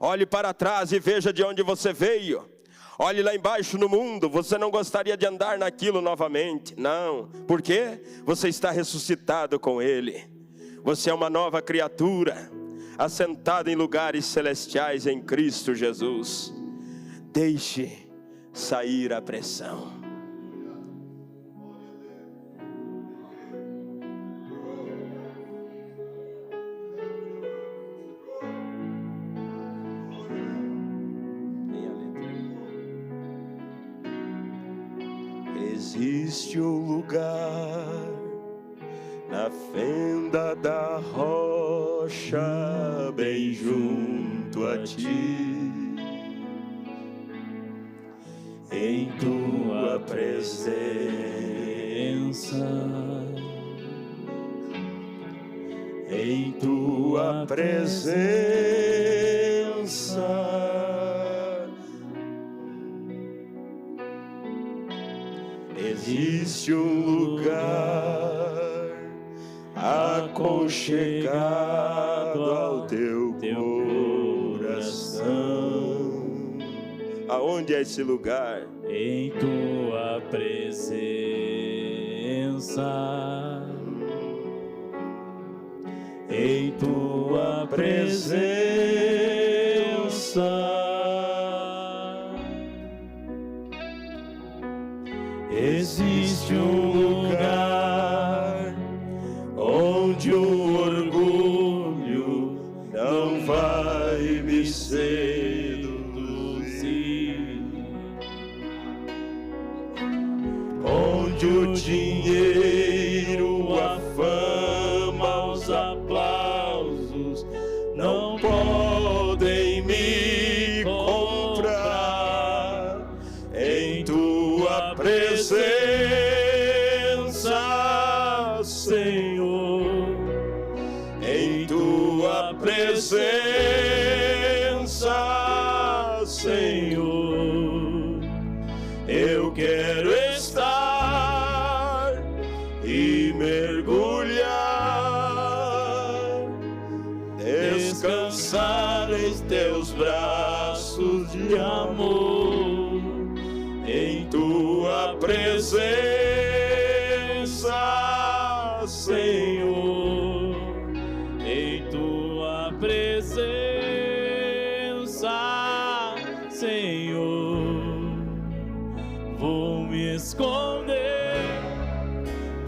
Olhe para trás e veja de onde você veio. Olhe lá embaixo no mundo. Você não gostaria de andar naquilo novamente. Não. Por quê? Você está ressuscitado com Ele. Você é uma nova criatura, assentada em lugares celestiais em Cristo Jesus. Deixe sair a pressão. Existe um lugar na fenda da rocha, bem junto a ti, em tua presença, em tua presença, existe um lugar aconchegado ao teu coração. Aonde é esse lugar? em tua presença, em tua presença, existe um lugar onde o orgulho não vai me seduzir, onde o dinheiro, a fama, os aplausos não podem me comprar. Em tua presença, Senhor, em tua presença, Senhor, eu quero estar e mergulhar, descansar em teus braços de amor, em tua presença, Senhor, em tua presença, Senhor, vou me esconder,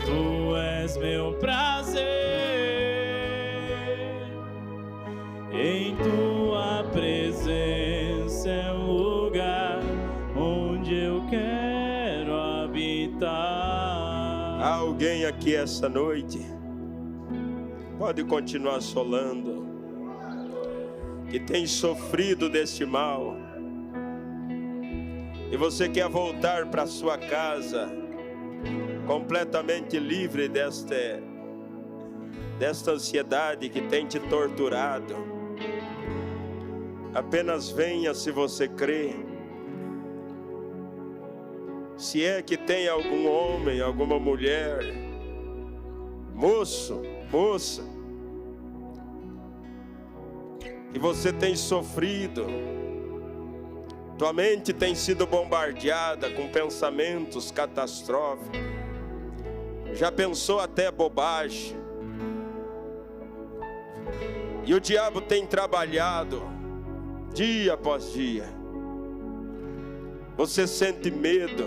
tu és meu prazer, em tua presença é o lugar onde eu quero habitar. Há alguém aqui essa noite, pode continuar solando, que tem sofrido deste mal, e você quer voltar para sua casa completamente livre desta ansiedade que tem te torturado. Apenas venha se você crê. Se é que tem algum homem, alguma mulher, moço, moça, que você tem sofrido, tua mente tem sido bombardeada com pensamentos catastróficos, já pensou até bobagem, e o diabo tem trabalhado dia após dia. Você sente medo,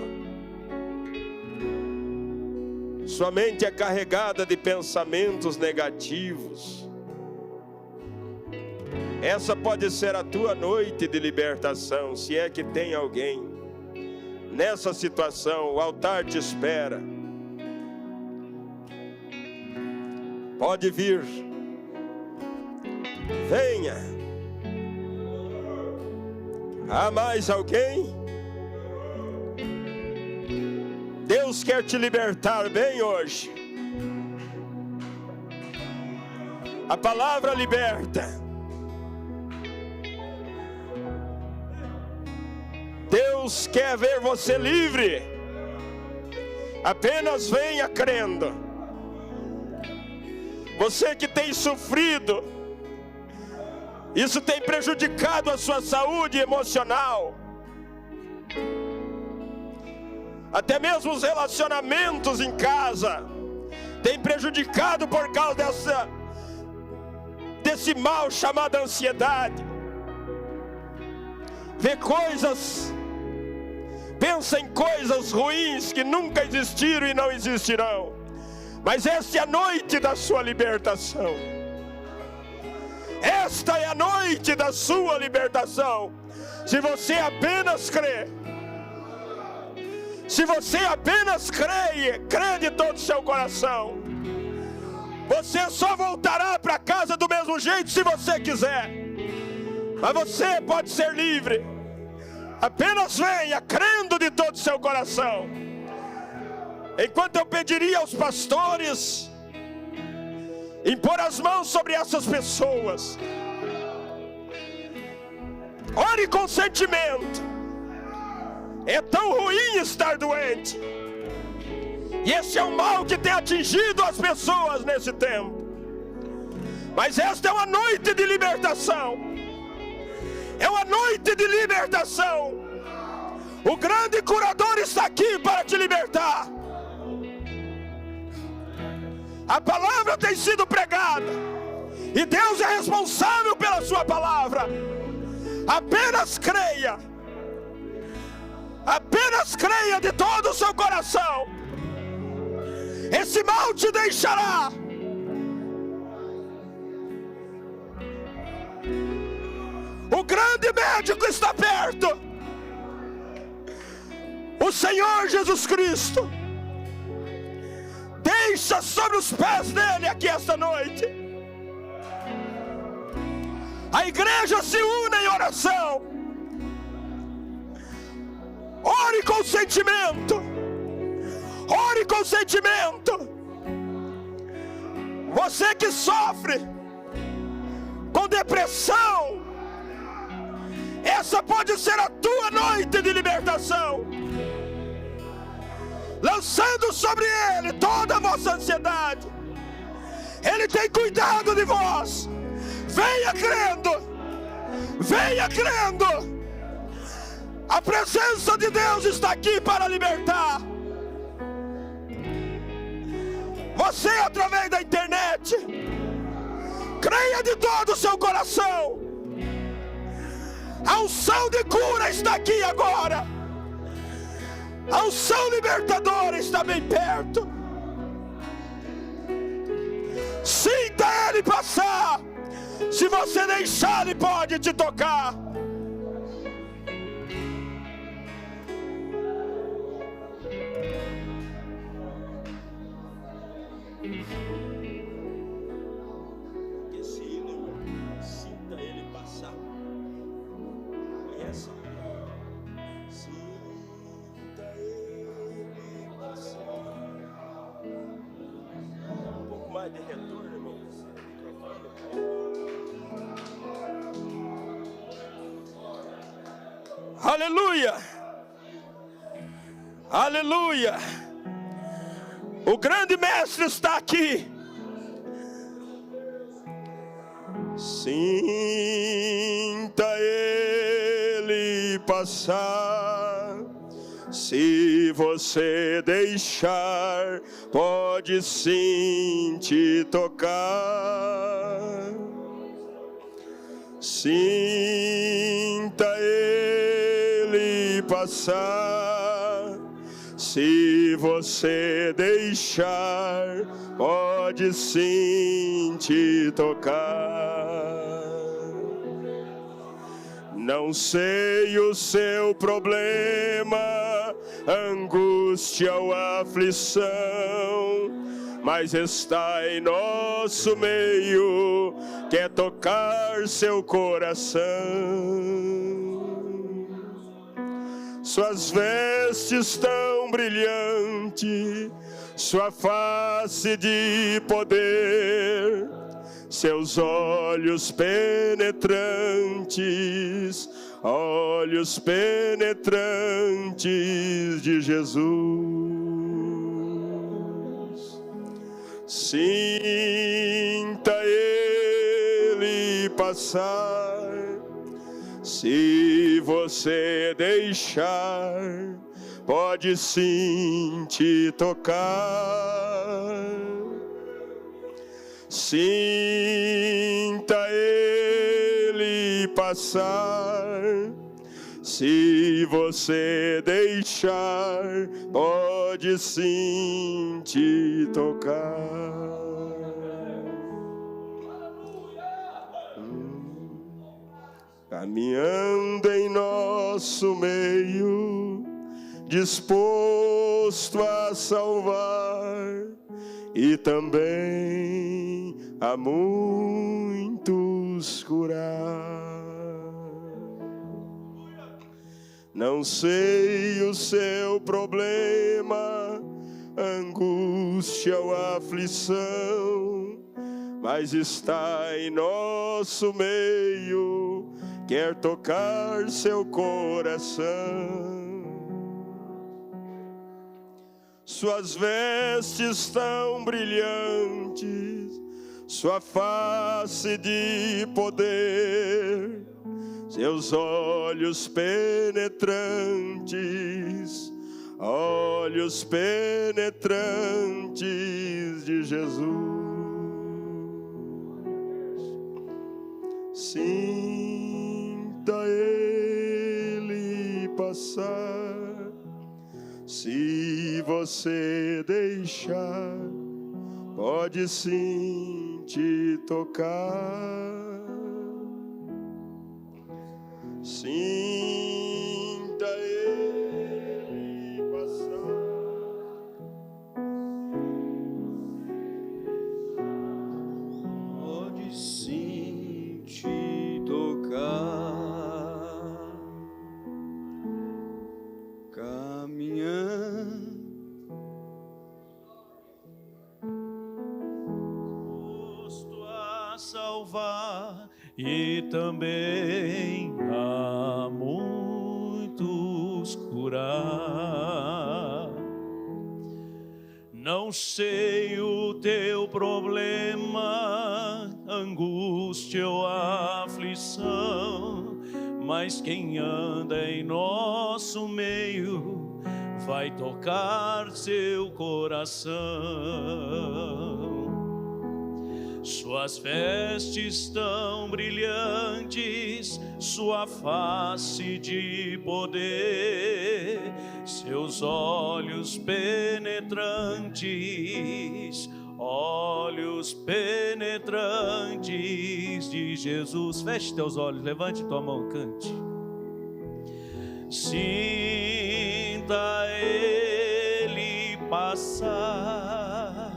sua mente é carregada de pensamentos negativos. Essa pode ser a tua noite de libertação, se é que tem alguém nessa situação. O altar te espera. Pode vir, venha. Há mais alguém? Deus quer te libertar bem hoje. A palavra liberta. Deus quer ver você livre. Apenas venha crendo. Você que tem sofrido, isso tem prejudicado a sua saúde emocional. Até mesmo os relacionamentos em casa tem prejudicado por causa desse mal chamado ansiedade. Vê coisas, pensa em coisas ruins que nunca existiram e não existirão. Mas esta é a noite da sua libertação. Esta é a noite da sua libertação. Se você apenas crê, se você apenas crê de todo o seu coração, Você só voltará para casa do mesmo jeito se você quiser. Mas você pode ser livre. Apenas venha crendo de todo o seu coração. Enquanto eu pediria aos pastores impor as mãos sobre essas pessoas, ore com sentimento. É tão ruim estar doente. E esse é um mal que tem atingido as pessoas nesse tempo. Mas esta é uma noite de libertação. É uma noite de libertação. O grande curador está aqui para te libertar. A palavra tem sido pregada. E Deus é responsável pela sua palavra. Apenas creia. Apenas creia de todo o seu coração. Esse mal te deixará. O grande médico está perto. O Senhor Jesus Cristo. Deixa sobre os pés dele aqui esta noite. A igreja se une em oração. Ore com sentimento. Ore com sentimento. Você que sofre com depressão, essa pode ser a tua noite de libertação. Lançando sobre ele toda a vossa ansiedade. Ele tem cuidado de vós. Venha crendo. Venha crendo. A presença de Deus está aqui para libertar. Você, através da internet, creia de todo o seu coração. A unção de cura está aqui agora. A unção libertadora está bem perto. Sinta ele passar. Se você deixar, ele pode te tocar. Sinta ele passar. Conhece? Sinta ele passar. Um pouco mais de retorno, irmãos. Aleluia! Aleluia! O grande mestre está aqui. Sinta ele passar. Se você deixar, pode sim te tocar. Sinta ele passar. Se você deixar, pode sim te tocar. Não sei o seu problema, angústia ou aflição, mas está em nosso meio, quer tocar seu coração. Suas vestes tão brilhantes, sua face de poder, seus olhos penetrantes, olhos penetrantes de Jesus. Sinta ele passar. Se você deixar, pode sim te tocar. Sinta ele passar. Se você deixar, pode sim te tocar. Caminhando em nosso meio, disposto a salvar, e também a muitos curar. Não sei o seu problema, angústia ou aflição, mas está em nosso meio, quer tocar seu coração. Suas vestes tão brilhantes, sua face de poder, seus olhos penetrantes, olhos penetrantes de Jesus. Sinta Ele passar, se você deixar, pode sim te tocar. Sinta Ele passar, pode sim te tocar. Caminhando Disposto a salvar e também a muitos curar. Não sei o teu problema, angústia ou aflição, mas quem anda em nosso meio vai tocar seu coração. Suas vestes tão brilhantes, sua face de poder, seus olhos penetrantes, olhos penetrantes de Jesus. Feche teus olhos, levante tua mão, cante. Sinta Ele passar,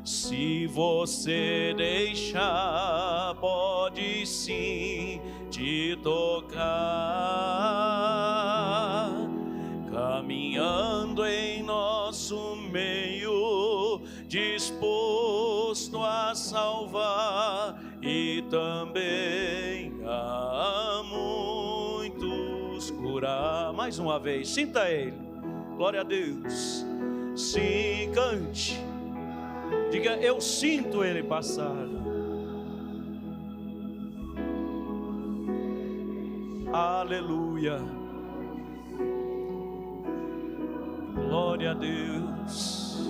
se você deixar, pode sim te tocar. Caminhando em nosso meio, disposto a salvar e também a muitos curar. Mais uma vez, sinta Ele. Glória a Deus. Sim, cante. Diga, eu sinto Ele passar. Aleluia. Glória a Deus.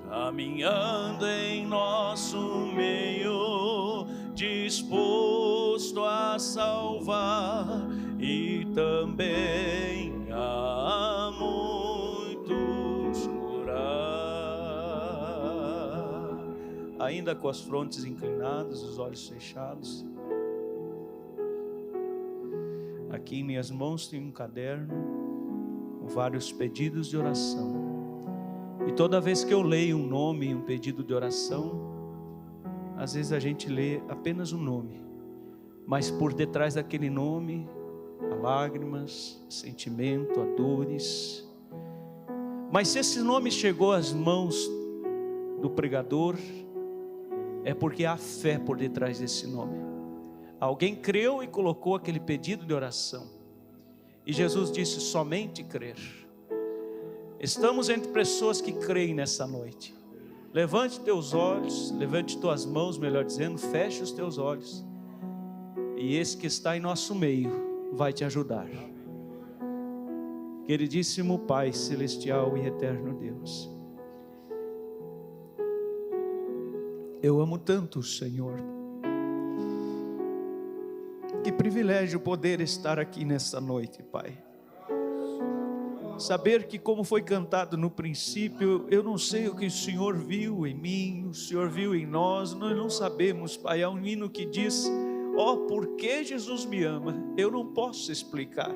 Caminhando em nosso meio, disposto a salvar e também a muitos curar. Ainda com as frontes inclinadas, os olhos fechados. Aqui em minhas mãos tem um caderno com vários pedidos de oração. E toda vez que eu leio um nome, um pedido de oração, às vezes a gente lê apenas um nome, mas por detrás daquele nome há lágrimas, sentimento, há dores. Mas se esse nome chegou às mãos do pregador, é porque há fé por detrás desse nome. Alguém creu e colocou aquele pedido de oração. E Jesus disse, somente crer. Estamos entre pessoas que creem nessa noite. Levante teus olhos, levante tuas mãos, melhor dizendo, feche os teus olhos. E esse que está em nosso meio vai te ajudar. Queridíssimo Pai celestial e eterno Deus, eu amo tanto o Senhor. Que privilégio poder estar aqui nessa noite, Pai. Saber que, como foi cantado no princípio, eu não sei o que o Senhor viu em mim, o Senhor viu em nós não sabemos, Pai. Há um hino que diz, ó, por que Jesus me ama? Eu não posso explicar,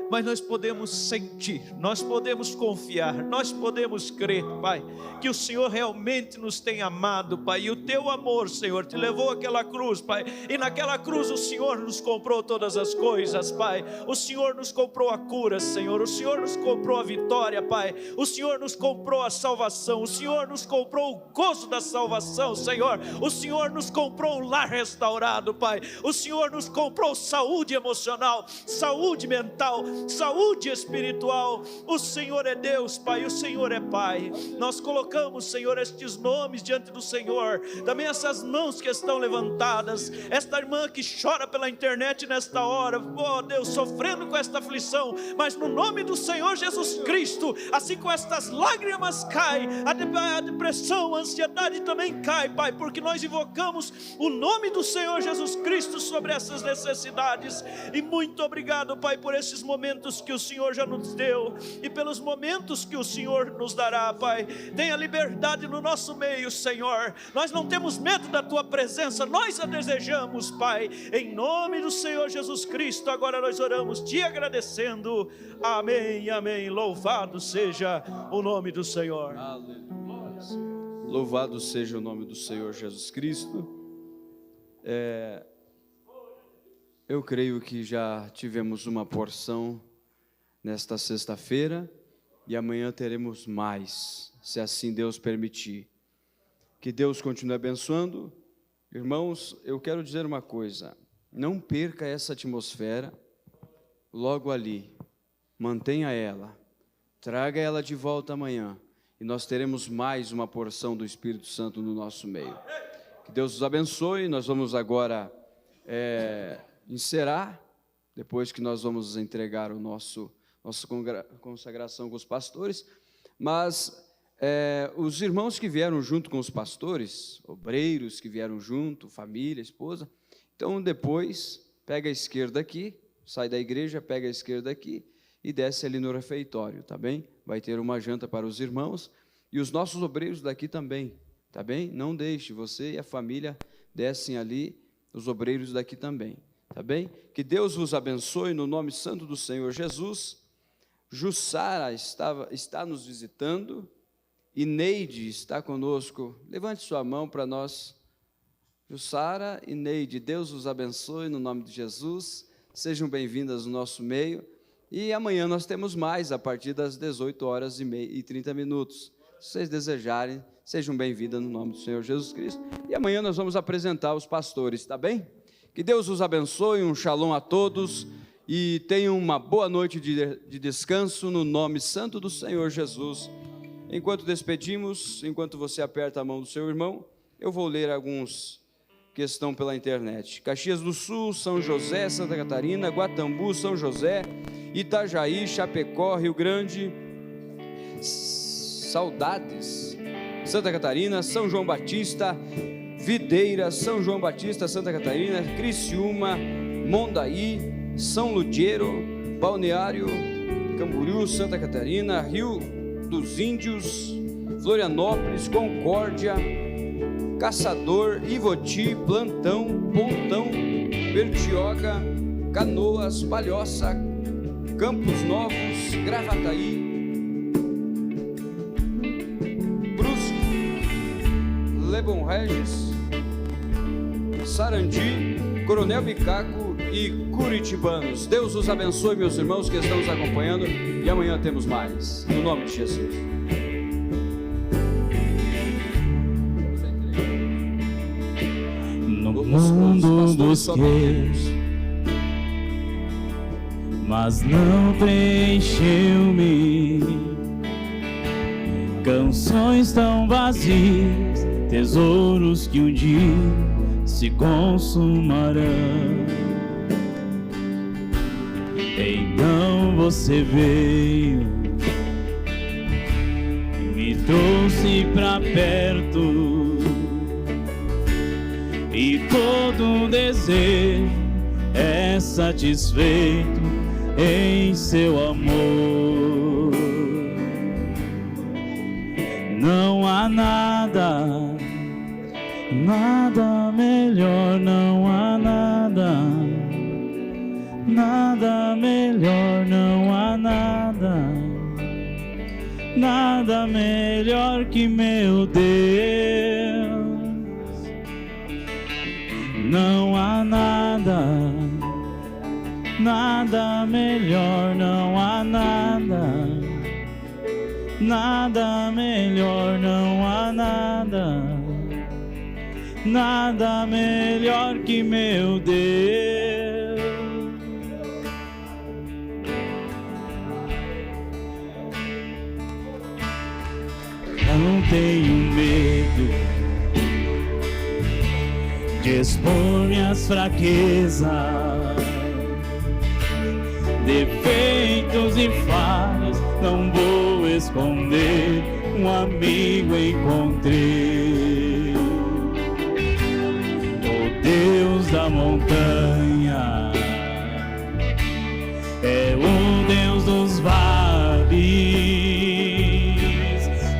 mas nós podemos sentir, nós podemos confiar, nós podemos crer, Pai, que o Senhor realmente nos tem amado, Pai, e o teu amor, Senhor, te levou àquela cruz, Pai, e naquela cruz o Senhor nos comprou todas as coisas, Pai. O Senhor nos comprou a cura, Senhor, o Senhor nos comprou a vitória, Pai, o Senhor nos comprou a salvação, o Senhor nos comprou o gozo da salvação, Senhor, o Senhor nos comprou um lar restaurado, Pai, o Senhor nos comprou saúde emocional, saúde mental, saúde espiritual. O Senhor é Deus, Pai, o Senhor é Pai. Nós colocamos, Senhor, estes nomes diante do Senhor, também essas mãos que estão levantadas, esta irmã que chora pela internet nesta hora, oh Deus, sofrendo com esta aflição, mas no nome do Senhor Jesus Cristo, assim como estas lágrimas caem, a depressão, a ansiedade também cai, Pai, porque nós invocamos o nome do Senhor Jesus Cristo sobre essas necessidades. E muito obrigado, Pai, por esses momentos que o Senhor já nos deu e pelos momentos que o Senhor nos dará, Pai. Tenha liberdade no nosso meio, Senhor. Nós não temos medo da tua presença, nós a desejamos, Pai. Em nome do Senhor Jesus Cristo, agora nós oramos te agradecendo. Amém, amém. Louvado seja o nome do Senhor. Aleluia. Louvado seja o nome do Senhor Jesus Cristo. Eu creio que já tivemos uma porção nesta sexta-feira e amanhã teremos mais, se assim Deus permitir. Que Deus continue abençoando. Irmãos, eu quero dizer uma coisa: não perca essa atmosfera logo ali, mantenha ela, traga ela de volta amanhã e nós teremos mais uma porção do Espírito Santo no nosso meio. Que Deus os abençoe. Nós vamos agora encerrar, depois que nós vamos entregar o nossa consagração com os pastores, mas os irmãos que vieram junto com os pastores, obreiros que vieram junto, família, esposa, então depois pega a esquerda aqui, sai da igreja, pega a esquerda aqui e desce ali no refeitório, tá bem? Vai ter uma janta para os irmãos e os nossos obreiros daqui também, tá bem? Não deixe, você e a família descem ali, os obreiros daqui também. Tá bem? Que Deus vos abençoe no nome santo do Senhor Jesus. Jussara está nos visitando e Neide está conosco. Levante sua mão para nós. Jussara e Neide, Deus vos abençoe no nome de Jesus. Sejam bem-vindas no nosso meio. E amanhã nós temos mais, a partir das 18h30. Se vocês desejarem, sejam bem-vindas no nome do Senhor Jesus Cristo. E amanhã nós vamos apresentar os pastores, tá bem? Que Deus os abençoe, um shalom a todos e tenham uma boa noite de descanso no nome santo do Senhor Jesus. Enquanto despedimos, enquanto você aperta a mão do seu irmão, eu vou ler alguns que estão pela internet. Caxias do Sul, São José, Santa Catarina, Guatambu, São José, Itajaí, Chapecó, Rio Grande, Saudades, Santa Catarina, São João Batista, Videira, São João Batista, Santa Catarina, Criciúma, Mondaí, São Ludieiro, Balneário Camboriú, Santa Catarina, Rio dos Índios, Florianópolis, Concórdia, Caçador, Ivoti, Plantão, Pontão, Bertioga, Canoas, Palhoça, Campos Novos, Gravataí, Lebon Regis, Sarandi, Coronel Bicaco e Curitibanos. Deus os abençoe, meus irmãos que estão nos acompanhando, e amanhã temos mais, no nome de Jesus. No mundo busquei, mas não preencheu-me. Canções tão vazias, tesouros que um dia se consumarão. Então você veio e me trouxe pra perto, e todo desejo é satisfeito em seu amor. Não há nada, nada melhor, não há nada, nada melhor, não há nada, nada melhor que meu Deus. Não há nada, nada melhor, não há nada, nada melhor, não há nada, nada melhor que meu Deus. Não tenho medo de expor minhas fraquezas, defeitos e falhas, não vou esconder, um amigo encontrei. O Deus da montanha é o Deus dos vales,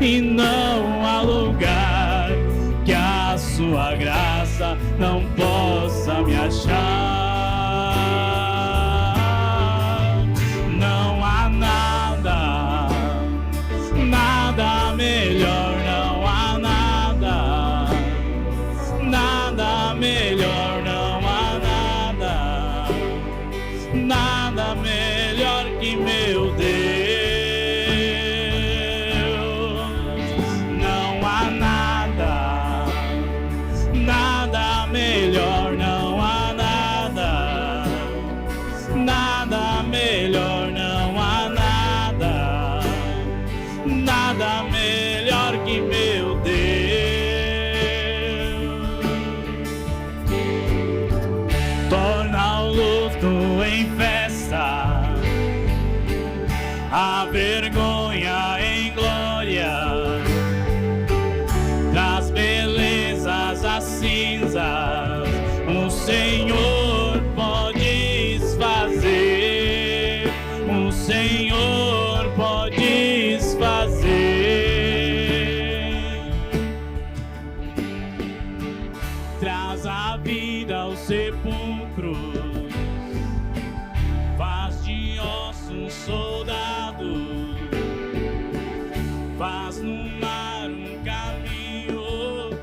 e não há lugar que a sua graça não possa me achar. Não há nada, nada melhor, não há nada, nada melhor, não há nada, nada melhor que meu Deus. Não há nada, nada melhor, não há nada, nada melhor, não há nada, nada melhor que meu Deus. Torna o luto em festa, a vergonha em glória, traz belezas às cinzas, o Senhor pode fazer, o Senhor pode fazer. Traz a vida ao sepulcro, faz de ossos soldado, faz no mar um caminho,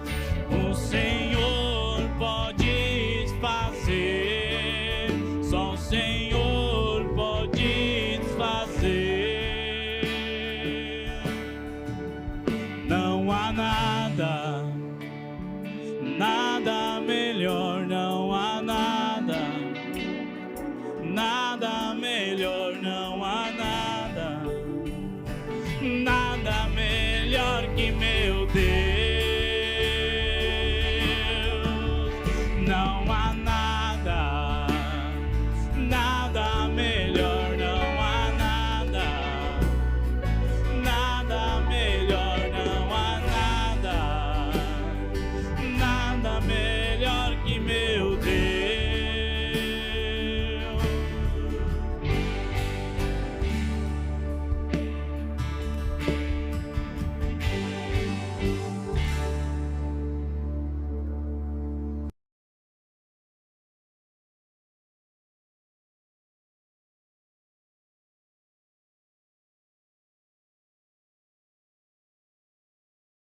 o Senhor pode fazer, só o Senhor pode fazer. Não há nada,